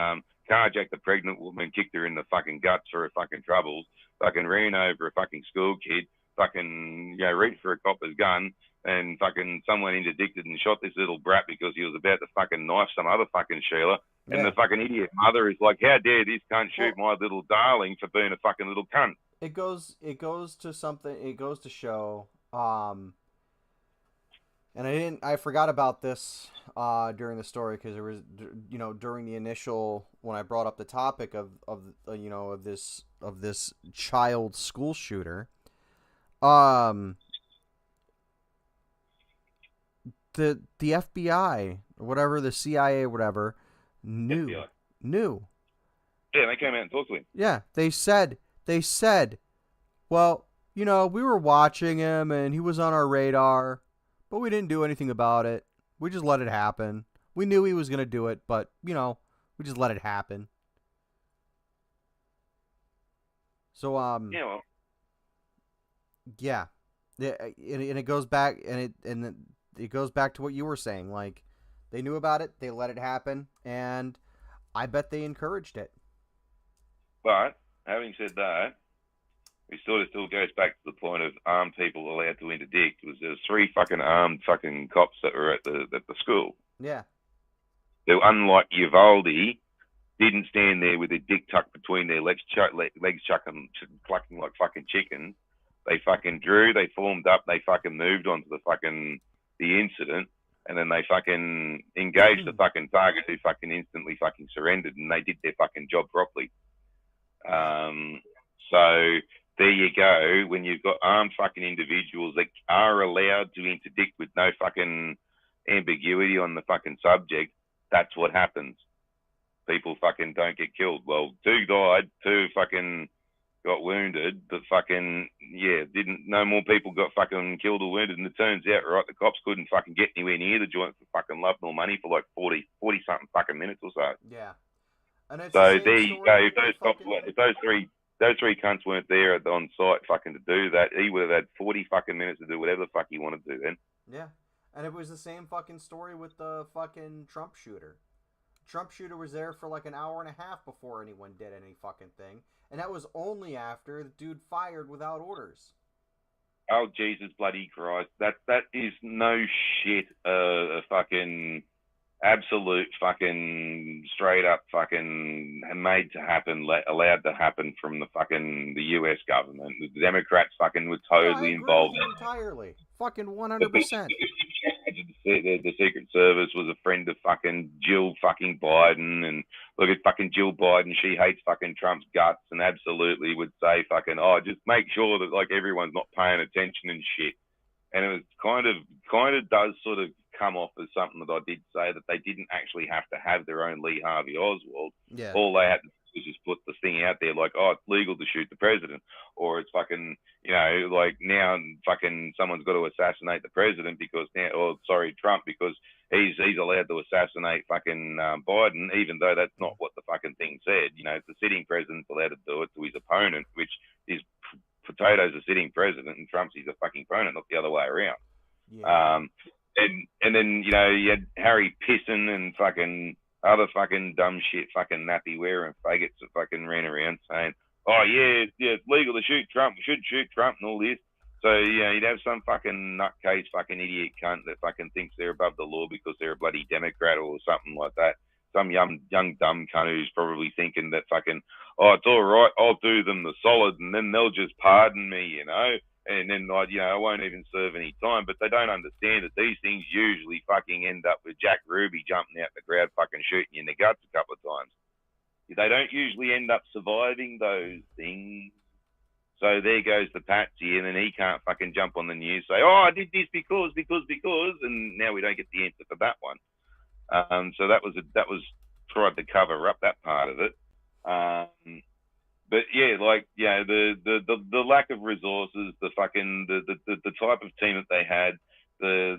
carjacked the pregnant woman, kicked her in the fucking guts for her fucking troubles, fucking ran over a fucking school kid, fucking, you know, reached for a copper's gun, and fucking someone interdicted and shot this little brat because he was about to fucking knife some other fucking Sheila. Yeah. And the fucking idiot mother is like, how dare this cunt shoot my little darling for being a fucking little cunt? It goes to show, and I forgot about this during the story, because it was, you know, during the initial, when I brought up the topic of this child school shooter, um, the FBI or whatever, the CIA or whatever, knew. FBI. Knew. Yeah, they came out and talked to him. Yeah, they said, well, you know, we were watching him and he was on our radar, but we didn't do anything about it. We just let it happen. We knew he was going to do it, but, you know, we just let it happen. So, Yeah, well, yeah. And it goes back, and it goes back to what you were saying. Like, they knew about it, they let it happen, and I bet they encouraged it. but having said that, it sort of still goes back to the point of armed people allowed to interdict. There's 3 fucking armed fucking cops that were at the school. Yeah. So unlike Uvalde, didn't stand there with their dick tucked between their legs, chucking, clucking like fucking chickens. They fucking drew, they formed up, they fucking moved on to the incident, and then they fucking engaged the fucking target who fucking instantly fucking surrendered, and they did their fucking job properly. So there you go. When you've got armed fucking individuals that are allowed to interdict with no fucking ambiguity on the fucking subject, that's what happens. People fucking don't get killed. Well, 2 died, 2 fucking got wounded, but fucking, yeah, no more people got fucking killed or wounded. And it turns out, right, the cops couldn't fucking get anywhere near the joint for fucking love nor money for like 40 something fucking minutes or so. Yeah. And it's So there you go. If those three cunts weren't there on site fucking to do that, he would have had 40 fucking minutes to do whatever the fuck he wanted to do then. Yeah. And it was the same fucking story with the fucking Trump shooter. Trump shooter was there for like an hour and a half before anyone did any fucking thing. And that was only after the dude fired without orders. Oh, Jesus bloody Christ. That is no shit a fucking absolute fucking straight up fucking made to happen, allowed to happen from the fucking the US government. The Democrats fucking were totally involved. Entirely. Fucking 100%. The Secret Service was a friend of fucking Jill fucking Biden, and look at fucking Jill Biden. She hates fucking Trump's guts, and absolutely would say fucking, oh, just make sure that like everyone's not paying attention and shit. And it was kind of does sort of come off as something that I did say, that they didn't actually have to have their own Lee Harvey Oswald. Yeah. All they had to do was just put the thing out there like, oh, it's legal to shoot the president, or it's fucking, you know, like now fucking someone's got to assassinate the president because now, or sorry, Trump, because he's allowed to assassinate fucking Biden, even though that's not what the fucking thing said. You know, the sitting president's allowed to do it to his opponent, which is potatoes a sitting president and Trump's his a fucking opponent, not the other way around. Yeah. And then, you know, you had Harry Pisson and fucking other fucking dumb shit, fucking nappy wearing faggots that fucking ran around saying, oh yeah, it's legal to shoot Trump, we should shoot Trump and all this. So, you know, you'd have some fucking nutcase fucking idiot cunt that fucking thinks they're above the law because they're a bloody Democrat or something like that. Some young dumb cunt who's probably thinking that fucking, oh, it's all right, I'll do them the solid and then they'll just pardon me, you know, and then I won't even serve any time. But they don't understand that these things usually fucking end up with Jack Ruby jumping out the crowd fucking shooting you in the guts a couple of times. They don't usually end up surviving those things. So there goes the Patsy, and then he can't fucking jump on the news, say, oh, I did this because, and now we don't get the answer for that one. So that was tried to cover up that part of it. But yeah, like, yeah, the lack of resources, the fucking the type of team that they had, the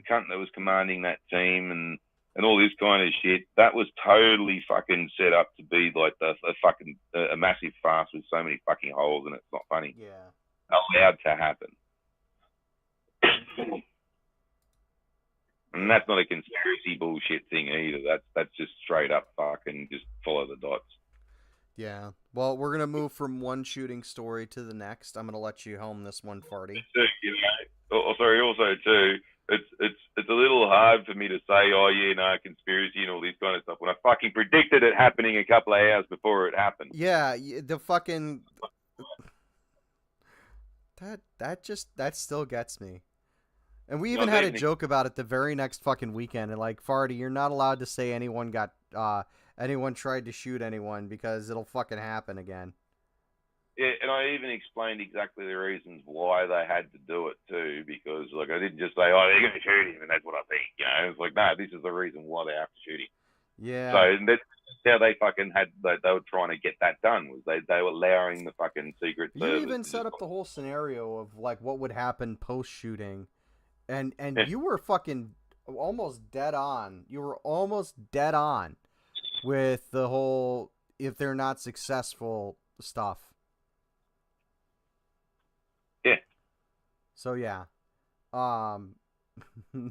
cunt that was commanding that team, and all this kind of shit, that was totally fucking set up to be like a massive farce with so many fucking holes, and it's not funny. Yeah. Allowed to happen. And that's not a conspiracy bullshit thing either. That's just straight up fucking just follow the dots. Yeah. Well, we're gonna move from one shooting story to the next. I'm gonna let you home this one, Fodd3r. You know, sorry. Also, too, it's a little hard for me to say, oh yeah, no, conspiracy and all this kind of stuff when I fucking predicted it happening a couple of hours before it happened. Yeah, the fucking that still gets me. And we even had a joke about it the very next fucking weekend. And like, Fodd3r, you're not allowed to say anyone tried to shoot anyone because it'll fucking happen again. Yeah, and I even explained exactly the reasons why they had to do it too, because like I didn't just say, "Oh, they're going to shoot him," and that's what I think. You know, it's like, no, this is the reason why they have to shoot him. So Yeah. and that's how they fucking had. They were trying to get that done. Was they were allowing the fucking Secret You Service even to set just up the whole scenario of like what would happen post shooting, and yeah, you were fucking almost dead on. You were almost dead on with the whole if they're not successful stuff. yeah. So yeah. Um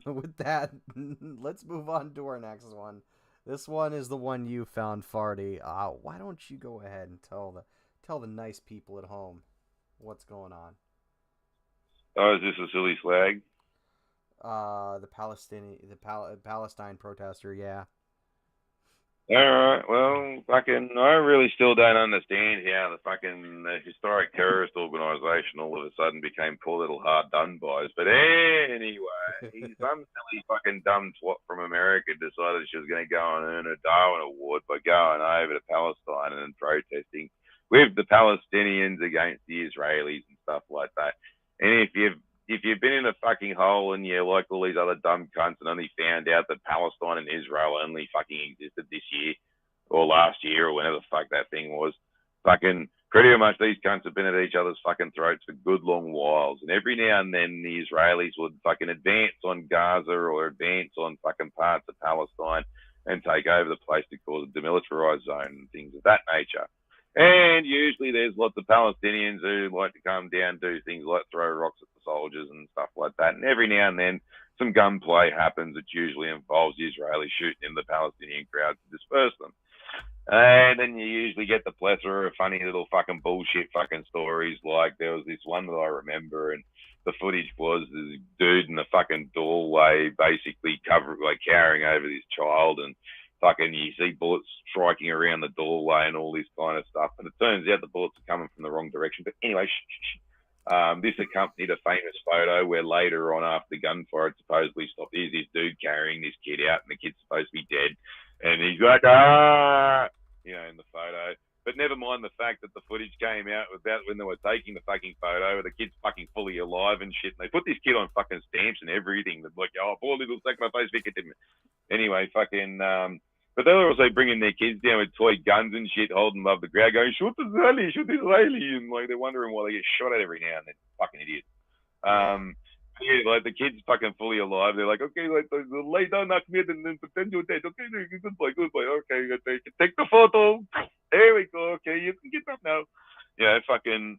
with that, let's move on to our next one. This one is the one you found, Farty. Why don't you go ahead and tell the nice people at home what's going on? Oh, is this a silly slag? The Palestine protester, yeah. All right. Well, fucking, I really still don't understand how the historic terrorist organisation all of a sudden became poor little hard done bys. But anyway, some silly fucking dumb twat from America decided she was going to go and earn a Darwin Award by going over to Palestine and protesting with the Palestinians against the Israelis and stuff like that. And if you've been in a fucking hole and you're like all these other dumb cunts and only found out that Palestine and Israel only fucking existed this year or last year or whenever the fuck that thing was, fucking pretty much these cunts have been at each other's fucking throats for good long whiles. And every now and then the Israelis would fucking advance on Gaza or advance on fucking parts of Palestine and take over the place to cause a demilitarized zone and things of that nature. And usually there's lots of Palestinians who like to come down, do things like throw rocks at the soldiers and stuff like that. And every now and then some gunplay happens, which usually involves the Israelis shooting in the Palestinian crowd to disperse them. And then you usually get the plethora of funny little fucking bullshit fucking stories. Like there was this one that I remember, and the footage was this dude in the fucking doorway, basically carrying over this child, and fucking you see bullets striking around the doorway and all this kind of stuff. And it turns out the bullets are coming from the wrong direction. But anyway, this accompanied a famous photo where later on, after the gunfire had supposedly stopped, here's this dude carrying this kid out, and the kid's supposed to be dead. And he's like, in the photo. But never mind the fact that the footage came out about when they were taking the fucking photo, the kid's fucking fully alive and shit. And they put this kid on fucking stamps and everything. They're like, oh, poor little sacrifice victim. Anyway, but they were also bringing their kids down with toy guns and shit, holding them above the ground, going, shoot Israeli, shoot Israeli. And like, they're wondering why they get shot at every now and then. Fucking idiots. Yeah, like the kid's fucking fully alive. They're like, okay, like lay down, knock me, and then pretend you're dead. Okay, goodbye. Okay, take the photo. There we go. Okay, you can get up now. Yeah, fucking.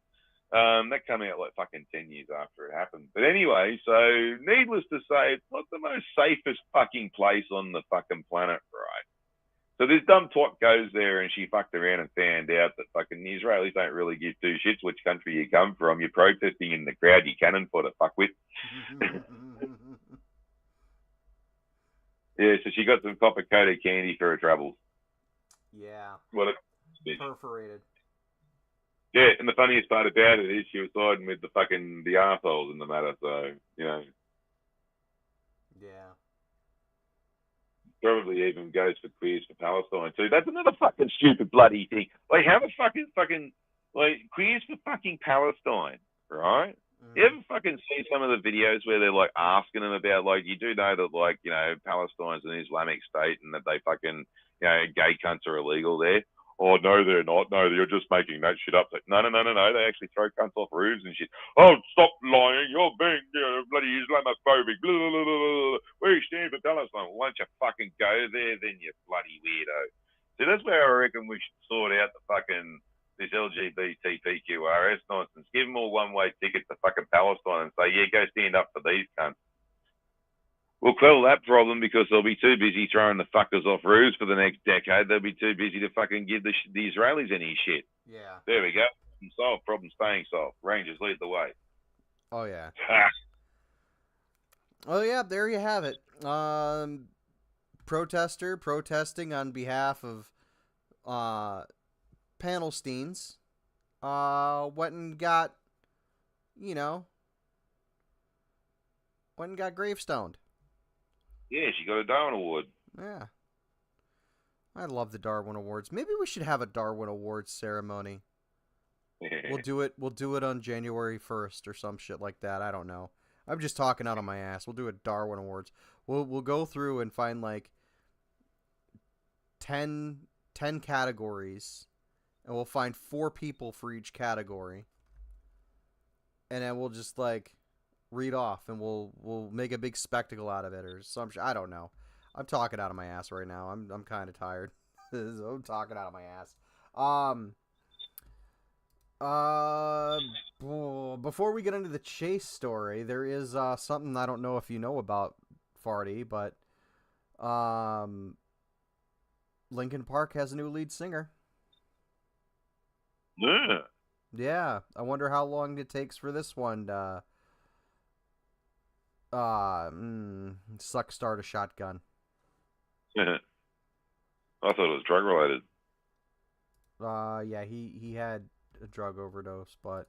That came out like fucking 10 years after it happened. But anyway, so needless to say, it's not the most safest fucking place on the fucking planet, right? So this dumb twat goes there and she fucked around and found out that fucking the Israelis don't really give two shits which country you come from. You're protesting in the crowd, you cannon for to fuck with. Yeah, so she got some copper coated candy for her troubles. Yeah. What a bitch. Perforated. Yeah, and the funniest part about it is she was siding with the arseholes in the matter, so, Yeah. Probably even goes for queers for Palestine too. That's another fucking stupid bloody thing. Like, how the fucking queers for fucking Palestine, right? You ever fucking see some of the videos where they're like asking them about, like, you do know that Palestine's an Islamic state and that they fucking gay cunts are illegal there. Oh, no, they're not. No, you're just making that shit up. Like, no. They actually throw cunts off roofs and shit. Oh, stop lying. You're being bloody Islamophobic. Blah, blah, blah, blah. We stand for Palestine. Well, why don't you fucking go there then, you bloody weirdo? See, that's where I reckon we should sort out this LGBTQRS nonsense. Give them all one-way tickets to fucking Palestine and say, yeah, go stand up for these cunts. We'll quell that problem because they'll be too busy throwing the fuckers off roofs for the next decade. They'll be too busy to fucking give the Israelis any shit. Yeah. There we go. Problem staying solved. Rangers lead the way. Oh, yeah. Oh, yeah, there you have it. Protester protesting on behalf of Panelsteins went and got gravestoned. Yeah, she got a Darwin Award. Yeah. I love the Darwin Awards. Maybe we should have a Darwin Awards ceremony. We'll do it. We'll do it on January 1st or some shit like that. I don't know. I'm just talking out of my ass. We'll do a Darwin Awards. We'll go through and find like 10 categories, and we'll find 4 people for each category, and then we'll just like read off, and we'll make a big spectacle out of it or some shit. I don't know. I'm talking out of my ass right now. I'm kind of tired. I'm talking out of my ass. Uh, Before we get into the Chase story, there is something I don't know if you know about Fodd3r, but Linkin Park has a new lead singer. Yeah. Yeah, I wonder how long it takes for this one to suck start a shotgun. I thought it was drug related. Yeah, he had a drug overdose, but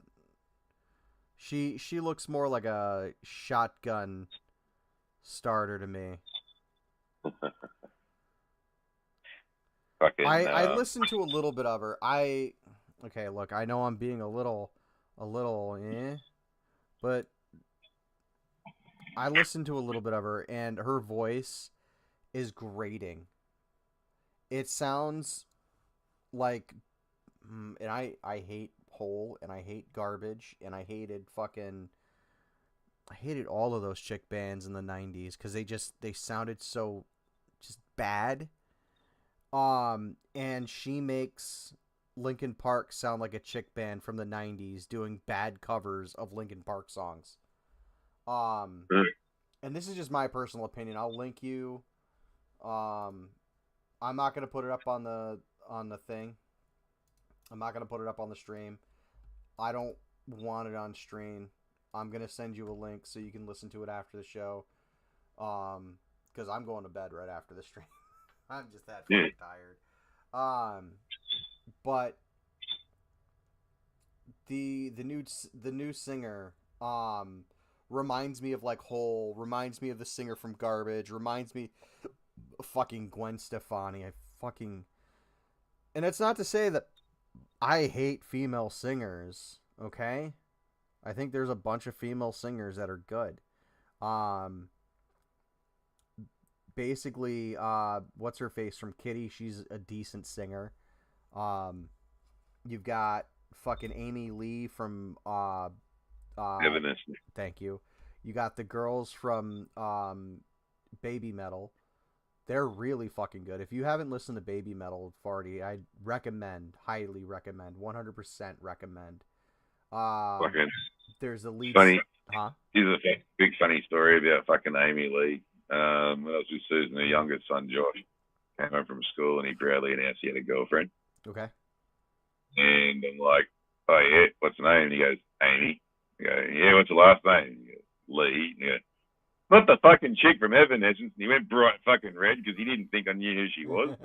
she looks more like a shotgun starter to me. Fucking. I listened to a little bit of her. Okay, look, I know I'm being a little but I listened to a little bit of her, and her voice is grating. It sounds like, and I hate Hole, and I hate Garbage, and I hated all of those chick bands in the 90s because they sounded so just bad. And she makes Linkin Park sound like a chick band from the 90s doing bad covers of Linkin Park songs. And this is just my personal opinion. I'll link you. I'm not gonna put it up on the thing. I'm not gonna put it up on the stream. I don't want it on stream. I'm gonna send you a link so you can listen to it after the show. Because I'm going to bed right after the stream. I'm just that fucking tired. But the new singer reminds me of like Hole, reminds me of the singer from Garbage, reminds me of fucking Gwen Stefani. And it's not to say that I hate female singers, okay? I think there's a bunch of female singers that are good. Basically, what's her face from Kitty? She's a decent singer. You've got fucking Amy Lee from Evanescence. thank you. You got the girls from Baby Metal. They're really fucking good. If you haven't listened to Baby Metal, Fodd3r, I recommend, highly recommend, 100% recommend. Fucking There's the lead. funny. Huh? Here's a big funny story about fucking Amy Lee. When I was with Susan, her youngest son Josh came home from school, and he proudly announced he had a girlfriend. Okay. And I'm like, oh yeah, what's her name? And he goes, Amy. I go, yeah, what's her last name? He goes, Lee. And he goes, not the fucking chick from Evanescence. And he went bright fucking red because he didn't think I knew who she was.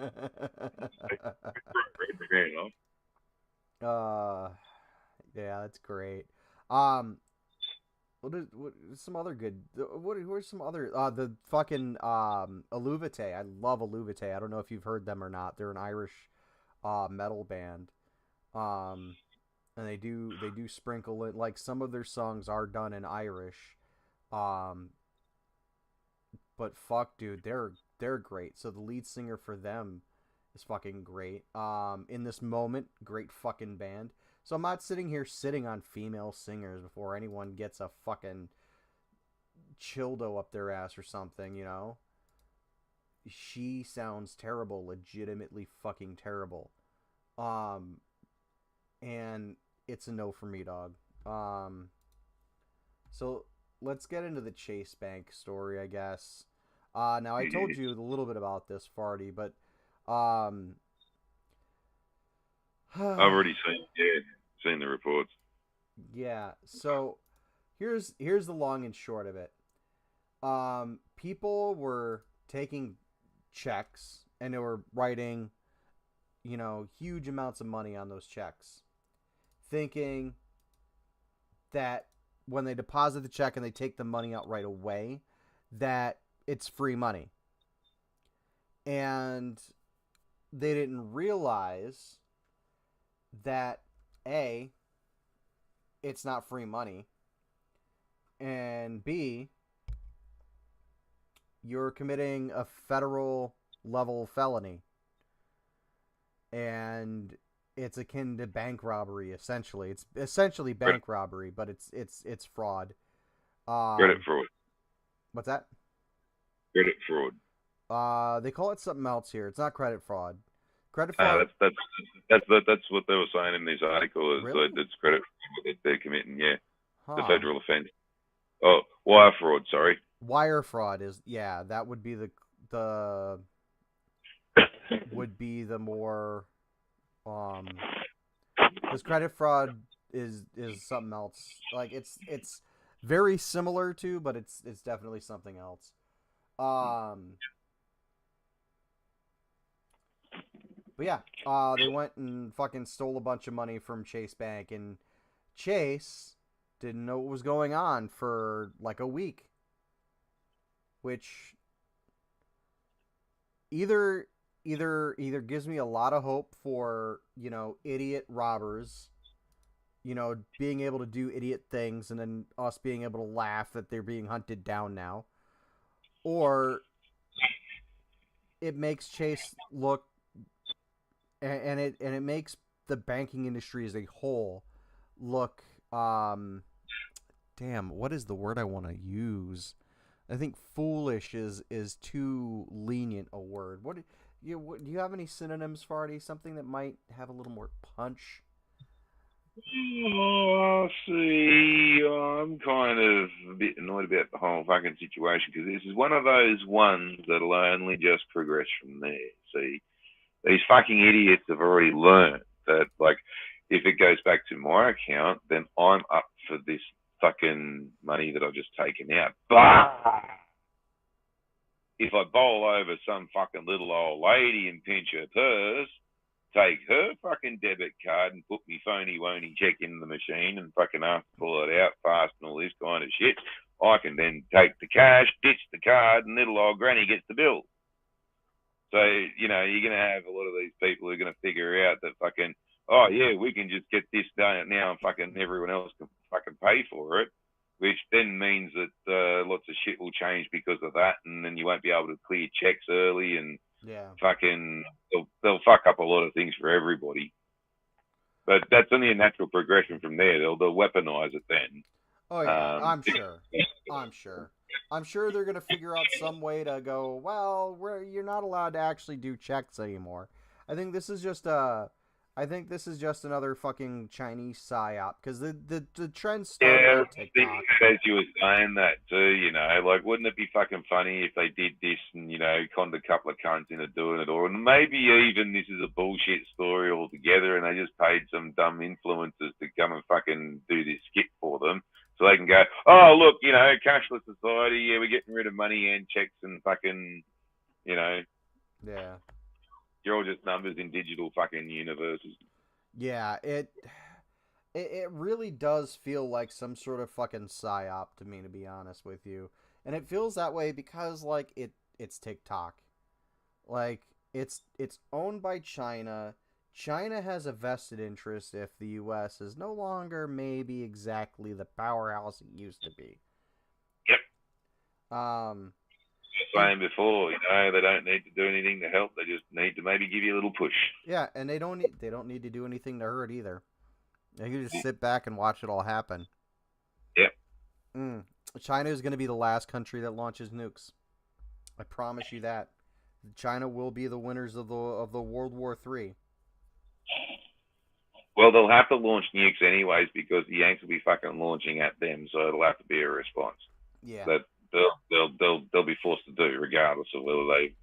Yeah, that's great. What some other good? Where's some other? The fucking Aluvite. I love Aluvite. I don't know if you've heard them or not. They're an Irish metal band. And they do sprinkle it, like some of their songs are done in Irish. But fuck, dude, they're great. So the lead singer for them is fucking great. In This Moment, great fucking band. So I'm not sitting on female singers before anyone gets a fucking childo up their ass or something, you know? She sounds terrible, legitimately fucking terrible. And it's a no for me, dog. So let's get into the Chase Bank story, I guess. Now I told you a little bit about this, Fodd3r, but I've already seen the reports. Yeah, so here's the long and short of it. People were taking checks and they were writing, huge amounts of money on those checks, thinking that when they deposit the check and they take the money out right away, that it's free money. And they didn't realize that A, it's not free money. And B, you're committing a federal level felony. And it's akin to bank robbery, essentially. It's essentially bank robbery, but it's fraud. Credit fraud. What's that? Credit fraud. They call it something else here. It's not credit fraud. Credit fraud. That's what they were saying in this article. Is Really? that it's credit fraud that they're committing. Yeah, Huh. the federal offence. Oh, wire fraud. Sorry. Wire fraud is that would be the would be the more because credit fraud is something else. Like it's very similar to, but it's definitely something else. But yeah, they went and fucking stole a bunch of money from Chase Bank, and Chase didn't know what was going on for like a week, which either gives me a lot of hope for, idiot robbers, being able to do idiot things, and then us being able to laugh that they're being hunted down now, or it makes Chase look, and it makes the banking industry as a whole look, what is the word I want to use? I think foolish is too lenient a word. Do you have any synonyms, Fodd3r? Something that might have a little more punch? Oh, see, I'm kind of a bit annoyed about the whole fucking situation because this is one of those ones that'll only just progress from there. See, these fucking idiots have already learned that, like, if it goes back to my account, then I'm up for this fucking money that I've just taken out. But if I bowl over some fucking little old lady and pinch her purse, take her fucking debit card and put me phony-wony check in the machine and fucking have to pull it out fast and all this kind of shit, I can then take the cash, ditch the card, and little old granny gets the bill. So, you're going to have a lot of these people who are going to figure out that fucking, oh, yeah, we can just get this done now and fucking everyone else can fucking pay for it, which then means that lots of shit will change because of that, and then you won't be able to clear checks early, and fucking they'll fuck up a lot of things for everybody. But that's only a natural progression from there. They'll weaponize it then. Oh yeah, I'm sure they're gonna figure out some way to go, well, you're not allowed to actually do checks anymore. I think this is just another fucking Chinese psyop, because the trend started on TikTok. As you were saying that too, like, wouldn't it be fucking funny if they did this and, conned a couple of cunts into doing it, or maybe even this is a bullshit story altogether and they just paid some dumb influencers to come and fucking do this skit for them so they can go, oh, look, cashless society, yeah, we're getting rid of money and checks and fucking, Yeah. You're all just numbers in digital fucking universes. Yeah, it really does feel like some sort of fucking psyop to me, to be honest with you. And it feels that way because, like, it's TikTok. Like, it's owned by China. China has a vested interest if the U.S. is no longer maybe exactly the powerhouse it used to be. Yep. Saying before, they don't need to do anything to help. They just need to maybe give you a little push. Yeah, and they don't need to do anything to hurt either. They can just sit back and watch it all happen. Yep. China is going to be the last country that launches nukes. I promise you that. China will be the winners of the World War III. Well, they'll have to launch nukes anyways because the Yanks will be fucking launching at them, so it'll have to be a response. Yeah. That they'll be forced to do regardless of whether they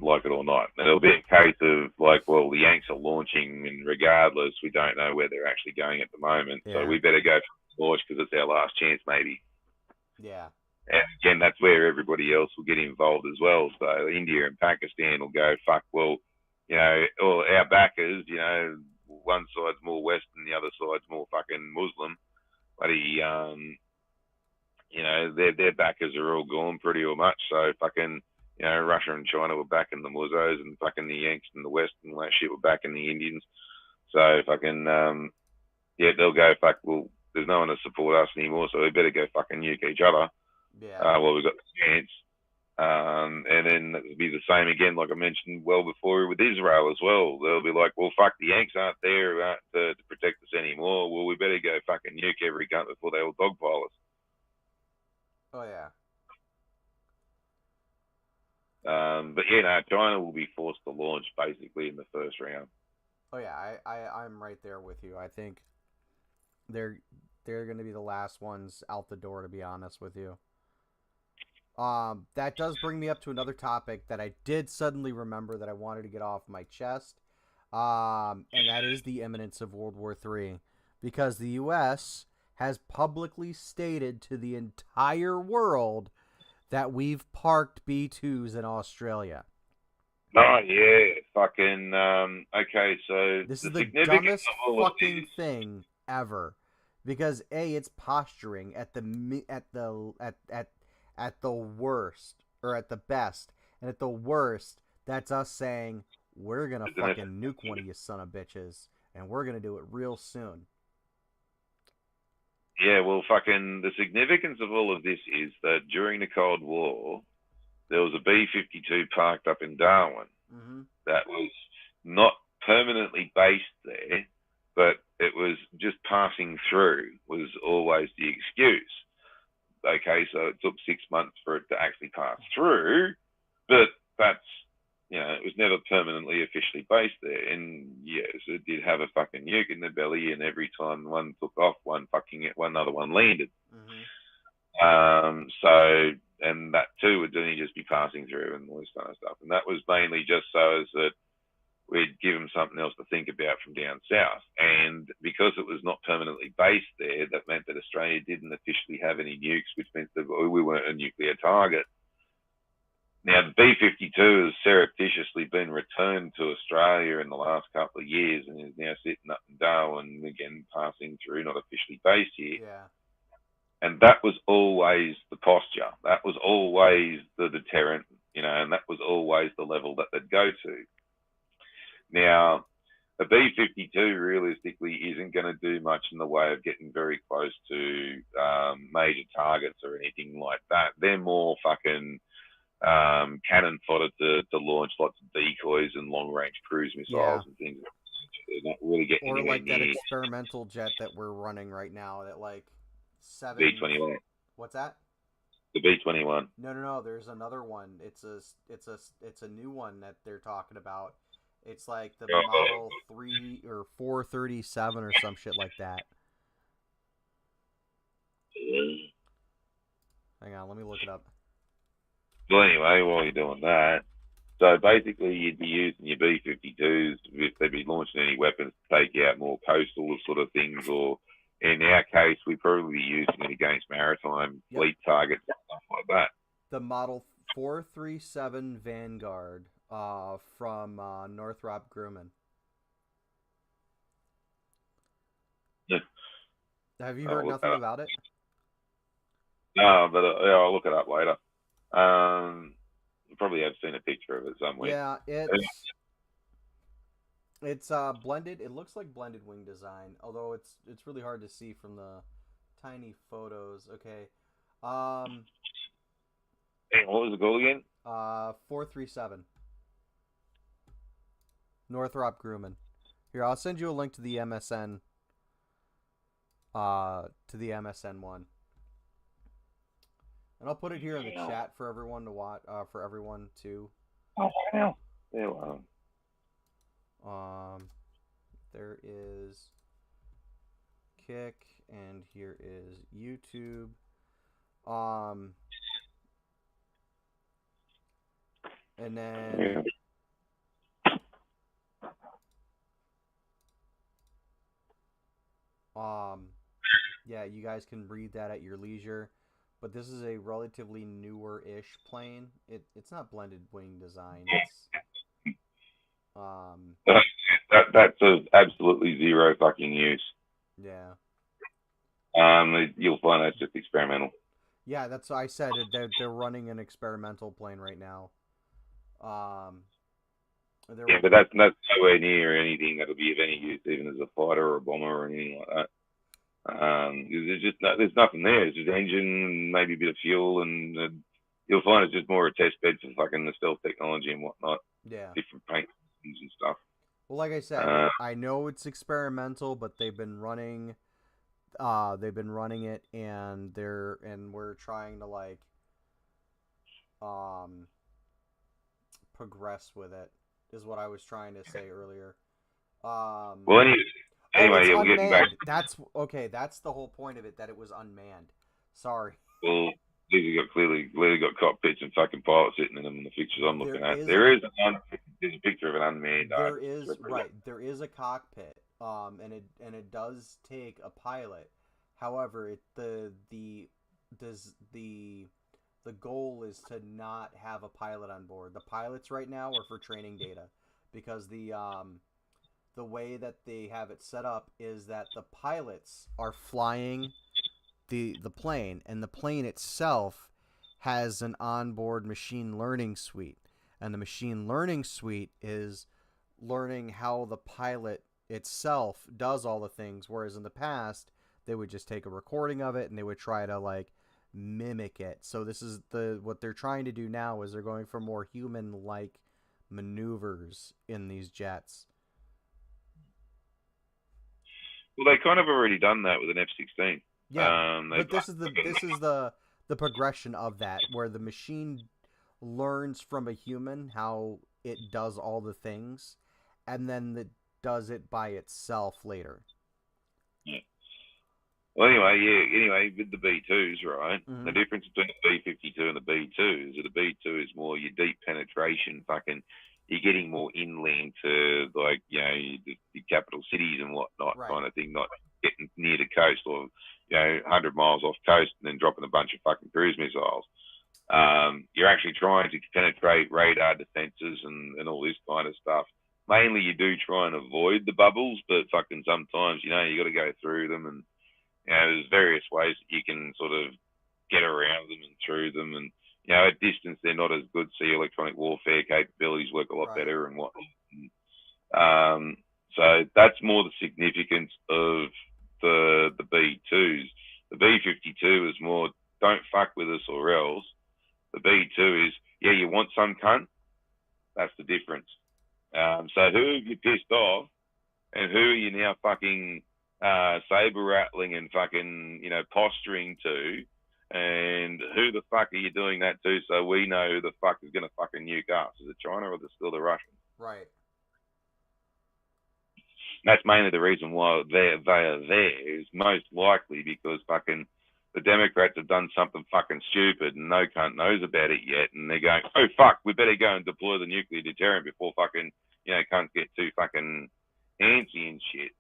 like it or not. And it'll be a case of like, well, the Yanks are launching, and regardless, we don't know where they're actually going at the moment. Yeah. So we better go for the launch because it's our last chance, maybe. Yeah. And again, that's where everybody else will get involved as well. So India and Pakistan will go, fuck, well, all our backers, one side's more Western, the other side's more fucking Muslim. But their backers are all gone pretty much. So fucking, Russia and China were backing the Muzzos, and fucking the Yanks and the West and all that shit were backing the Indians. So fucking, they'll go, fuck, well, there's no one to support us anymore, so we better go fucking nuke each other. Yeah. Well, we've got the chance. And then it'll be the same again, like I mentioned well before with Israel as well. They'll be like, well, fuck, the Yanks aren't there to protect us anymore. Well, we better go fucking nuke every cunt before they all dogpile us. Oh, yeah. But yeah, no, China will be forced to launch basically in the first round. Oh, yeah, I'm right there with you. I think they're going to be the last ones out the door, to be honest with you. That does bring me up to another topic that I did suddenly remember that I wanted to get off my chest. And that is the imminence of World War III. Because the U.S. has publicly stated to the entire world that we've parked B-2s in Australia. Oh, yeah. Fucking, okay, so... This is the dumbest fucking thing ever. Because, A, it's posturing at the worst, or at the best, and at the worst, that's us saying, we're gonna fucking nuke one of you son of bitches, and we're gonna do it real soon. Yeah, well, fucking, the significance of all of this is that during the Cold War, there was a B-52 parked up in Darwin that was not permanently based there, but it was just passing through was always the excuse. Okay, so it took 6 months for it to actually pass through, but that's, you know, it was never permanently officially based there. And yes, it did have a fucking nuke in the belly, and every time one took off, one other one landed. So, and that too would only just be passing through and all this kind of stuff. And that was mainly just so as that we'd give them something else to think about from down south. And because it was not permanently based there, that meant that Australia didn't officially have any nukes, which meant that we weren't a nuclear target. Now, the B-52 has surreptitiously been returned to Australia in the last couple of years and is now sitting up in Darwin, again, passing through, not officially based here. Yeah. And that was always the posture. That was always the deterrent, you know, and that was always the level that they'd go to. Now, a B-52 realistically isn't going to do much in the way of getting very close to major targets or anything like that. They're more fucking cannon fodder to launch lots of decoys and long-range cruise missiles and things. They're not really getting or anywhere like that near experimental jet that we're running right now at like 7. B-21. What's that? The B-21. No. There's another one. It's a new one that they're talking about. It's like the Model 3 or 437 or some shit like that. Hang on, let me look it up. Well, anyway, while you're doing that, so basically you'd be using your B-52s if they'd be launching any weapons to take out more coastal sort of things, or in our case, we'd probably be using it against maritime fleet targets and stuff like that. The Model 437 Vanguard from Northrop Grumman. Yeah. Have you heard nothing about it? No, but I'll look it up later. You probably have seen a picture of it somewhere. Yeah, it's blended. It looks like blended wing design, although it's really hard to see from the tiny photos. Okay. Hey, what was the goal again? 437. Northrop Grumman. Here, I'll send you a link to the MSN. To the MSN one. And I'll put it here in the chat for everyone to watch. For everyone to. Oh, hell. Yeah, well. There is Kick, and here is YouTube. And then. Yeah, you guys can read that at your leisure. But this is a relatively newer-ish plane. It's not blended wing design. It's that's absolutely zero fucking use. Yeah. You'll find that's just experimental. Yeah, that's what I said. They're running an experimental plane right now. Yeah, but that's nowhere near anything that'll be of any use, even as a fighter or a bomber or anything like that. There's nothing there. It's just engine, maybe a bit of fuel, and you'll find it's just more a test bed for fucking the stealth technology and whatnot. Yeah. Different paint and stuff. Well, like I said, I know it's experimental, but they've been running it, and we're trying to like progress with it, is what I was trying to say earlier. Well, It's yeah, we're getting back. unmanned. That's okay. That's the whole point of it, that it was unmanned. Sorry. Well, these have got clearly got cockpits and fucking pilots sitting in them in the pictures I'm looking at. There's a picture of an unmanned. There is a cockpit. And it does take a pilot. However, the goal is to not have a pilot on board. The pilots right now are for training data, because the way that they have it set up is that the pilots are flying the plane, and the plane itself has an onboard machine learning suite, and the machine learning suite is learning how the pilot itself does all the things, whereas in the past they would just take a recording of it and they would try to like mimic it. So this is what they're trying to do now, is they're going for more human-like maneuvers in these jets. Well, they kind of already done that with an F-16. Yeah, but this is the progression of that, where the machine learns from a human how it does all the things, and then it does it by itself later. Yeah. Well, anyway, with the B2s, right? Mm-hmm. The difference between the B-52 and the B2 is that the B2 is more your deep penetration, fucking. You're getting more inland to, like, the capital cities and whatnot, right, kind of thing, not getting near the coast or, 100 miles off coast and then dropping a bunch of fucking cruise missiles. You're actually trying to penetrate radar defenses and all this kind of stuff. Mainly you do try and avoid the bubbles, but fucking sometimes, you got to go through them, and, there's various ways that you can sort of get around them and through them, and, at distance, they're not as good. So your electronic warfare capabilities work a lot better and whatnot. So that's more the significance of the B2s. The B-52 is more, don't fuck with us or else. The B2 is, you want some cunt? That's the difference. So who have you pissed off, and who are you now fucking saber rattling and fucking, posturing to? And who the fuck are you doing that to, so we know who the fuck is going to fucking nuke us? Is it China or is it still the Russians? Right. That's mainly the reason why they are there, is most likely because fucking the Democrats have done something fucking stupid and no cunt knows about it yet, and they're going, oh fuck, we better go and deploy the nuclear deterrent before fucking, cunts get too fucking antsy and shit.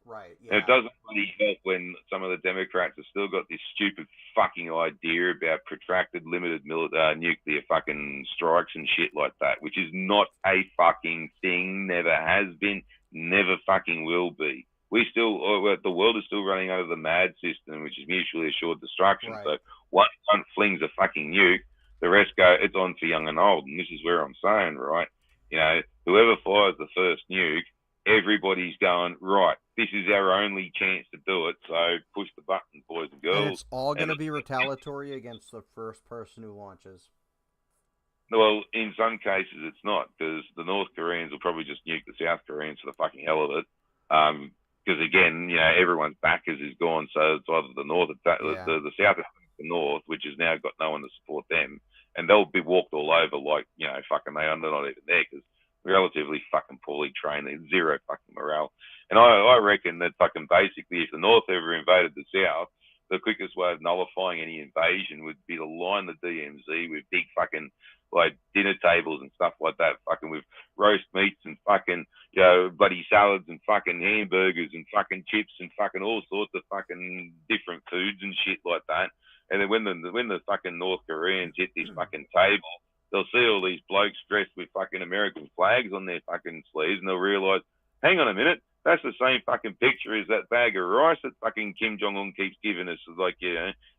Right, yeah. And it doesn't really help when some of the Democrats have still got this stupid fucking idea about protracted limited nuclear fucking strikes and shit like that, which is not a fucking thing, never has been, never fucking will be. The world is still running under the MAD system, which is mutually assured destruction. Right. So one flings a fucking nuke, the rest go, it's on for young and old. And this is where I'm saying, right, whoever fires the first nuke, everybody's going, right, this is our only chance to do it, so push the button, boys and girls. And it's all going to be retaliatory against the first person who launches. Well, in some cases it's not, because the North Koreans will probably just nuke the South Koreans for the fucking hell of it. Because again, everyone's backers is gone, so it's either the North, the South is the North, which has now got no one to support them, and they'll be walked all over like, fucking they're not even there, because relatively fucking poorly trained. There's zero fucking morale. And I reckon that fucking basically if the North ever invaded the South, the quickest way of nullifying any invasion would be to line the DMZ with big fucking like dinner tables and stuff like that, fucking with roast meats and fucking, bloody salads and fucking hamburgers and fucking chips and fucking all sorts of fucking different foods and shit like that. And then when the fucking North Koreans hit this fucking table, they'll see all these blokes dressed with fucking American flags on their fucking sleeves, and they'll realise, hang on a minute, that's the same fucking picture as that bag of rice that fucking Kim Jong-un keeps giving us, like,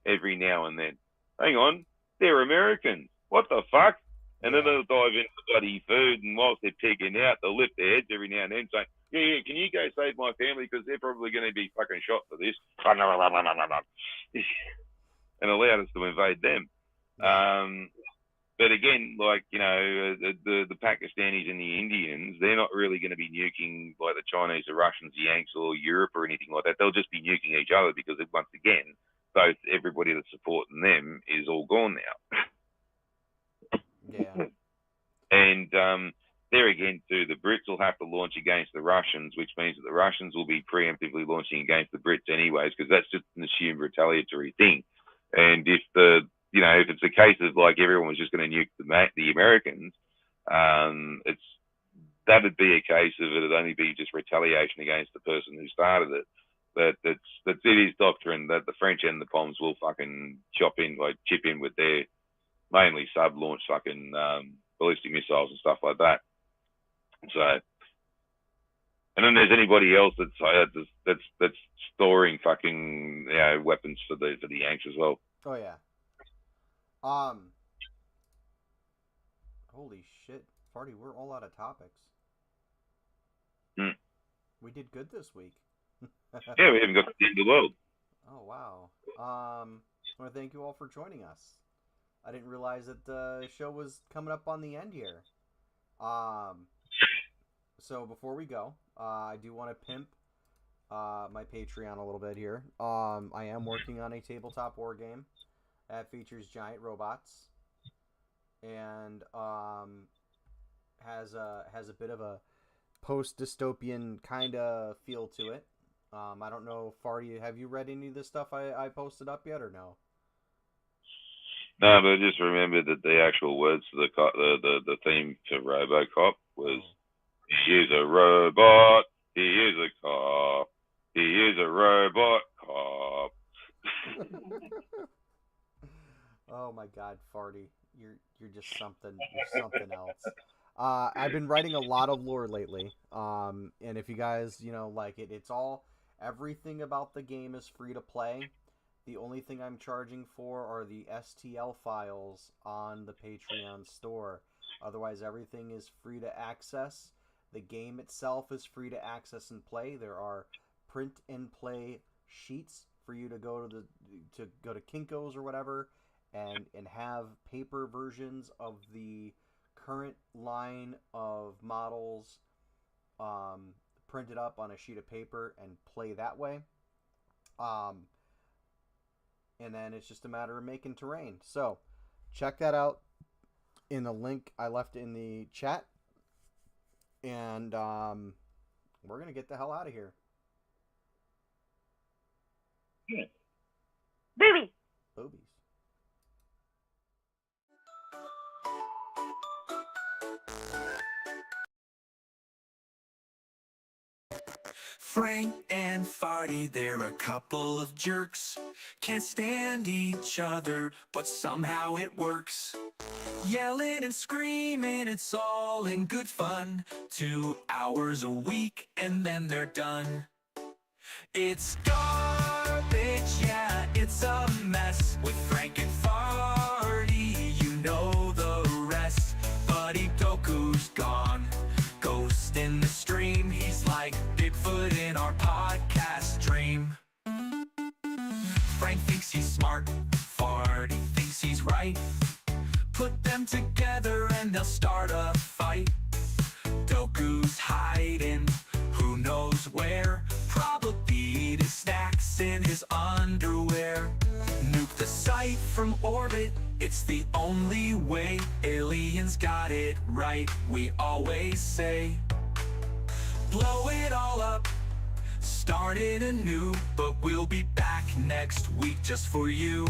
every now and then. Hang on, they're Americans. What the fuck? And then they'll dive into bloody food, and whilst they're pigging out, they'll lift their heads every now and then saying, yeah, can you go save my family because they're probably going to be fucking shot for this. And allowed us to invade them. But again, like, you know, the Pakistanis and the Indians, they're not really going to be nuking like the Chinese, the Russians, the Yanks, or Europe or anything like that. They'll just be nuking each other because, once again, everybody that's supporting them is all gone now. Yeah. And there again, too, the Brits will have to launch against the Russians, which means that the Russians will be preemptively launching against the Brits anyways, because that's just an assumed retaliatory thing. And if if it's a case of like everyone was just going to nuke the Americans, that'd be a case of it'd only be just retaliation against the person who started it. But it is doctrine that the French and the Poms will fucking chip in with their mainly sub-launch fucking ballistic missiles and stuff like that. So, and then there's anybody else that's storing fucking weapons for the Yanks as well. Oh yeah. Holy shit, Fodd3r, we're all out of topics. We did good this week. Yeah, we haven't got to the end of the world. Oh wow. I want to thank you all for joining us. I didn't realize that the show was coming up on the end here. So before we go, I do want to pimp my Patreon a little bit here. I am working on a tabletop war game that features giant robots and has a bit of a post-dystopian kind of feel to it. I don't know, Fodd3r, have you read any of the stuff I posted up yet or no? No, but just remember that the actual words to the theme to RoboCop was, he is a robot, he is a cop, he is a robot cop. Oh my God, Fodd3r, you're just something. You're something else. I've been writing a lot of lore lately, and if you guys like it, everything about the game is free to play. The only thing I'm charging for are the STL files on the Patreon store. Otherwise, everything is free to access. The game itself is free to access and play. There are print and play sheets for you to go to Kinko's or whatever, and have paper versions of the current line of models printed up on a sheet of paper and play that way. And then it's just a matter of making terrain. So check that out in the link I left in the chat. And we're going to get the hell out of here. Yeah. Boobies. Boobies. Frank and Fodd3r, they're a couple of jerks. Can't stand each other, but somehow it works. Yelling and screaming, it's all in good fun. 2 hours a week, and then they're done. It's garbage, yeah, it's a mess. With Frank and Fodd3r, you know the rest. Buddy Doku's gone, ghost in the stream. He's like Bigfoot in our podcast dream. Frank thinks he's smart, Fodd3r thinks he's right. Put them together and they'll start a fight. Doku's hiding, who knows where. Probably eat his snacks in his underwear. Nuke the site from orbit, it's the only way. Aliens got it right, we always say. Blow it all up, start it anew. But we'll be back next week just for you.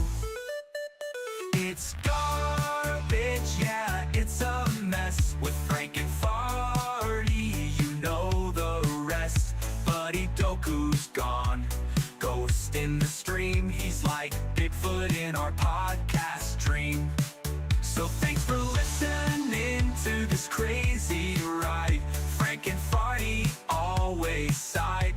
It's garbage, yeah, it's a mess. With Frank and Fodd3r, you know the rest. Buddy Doku's gone, ghost in the stream. He's like Bigfoot in our podcast dream. So thanks for listening to this crazy ride. Frank and Fodd3r always side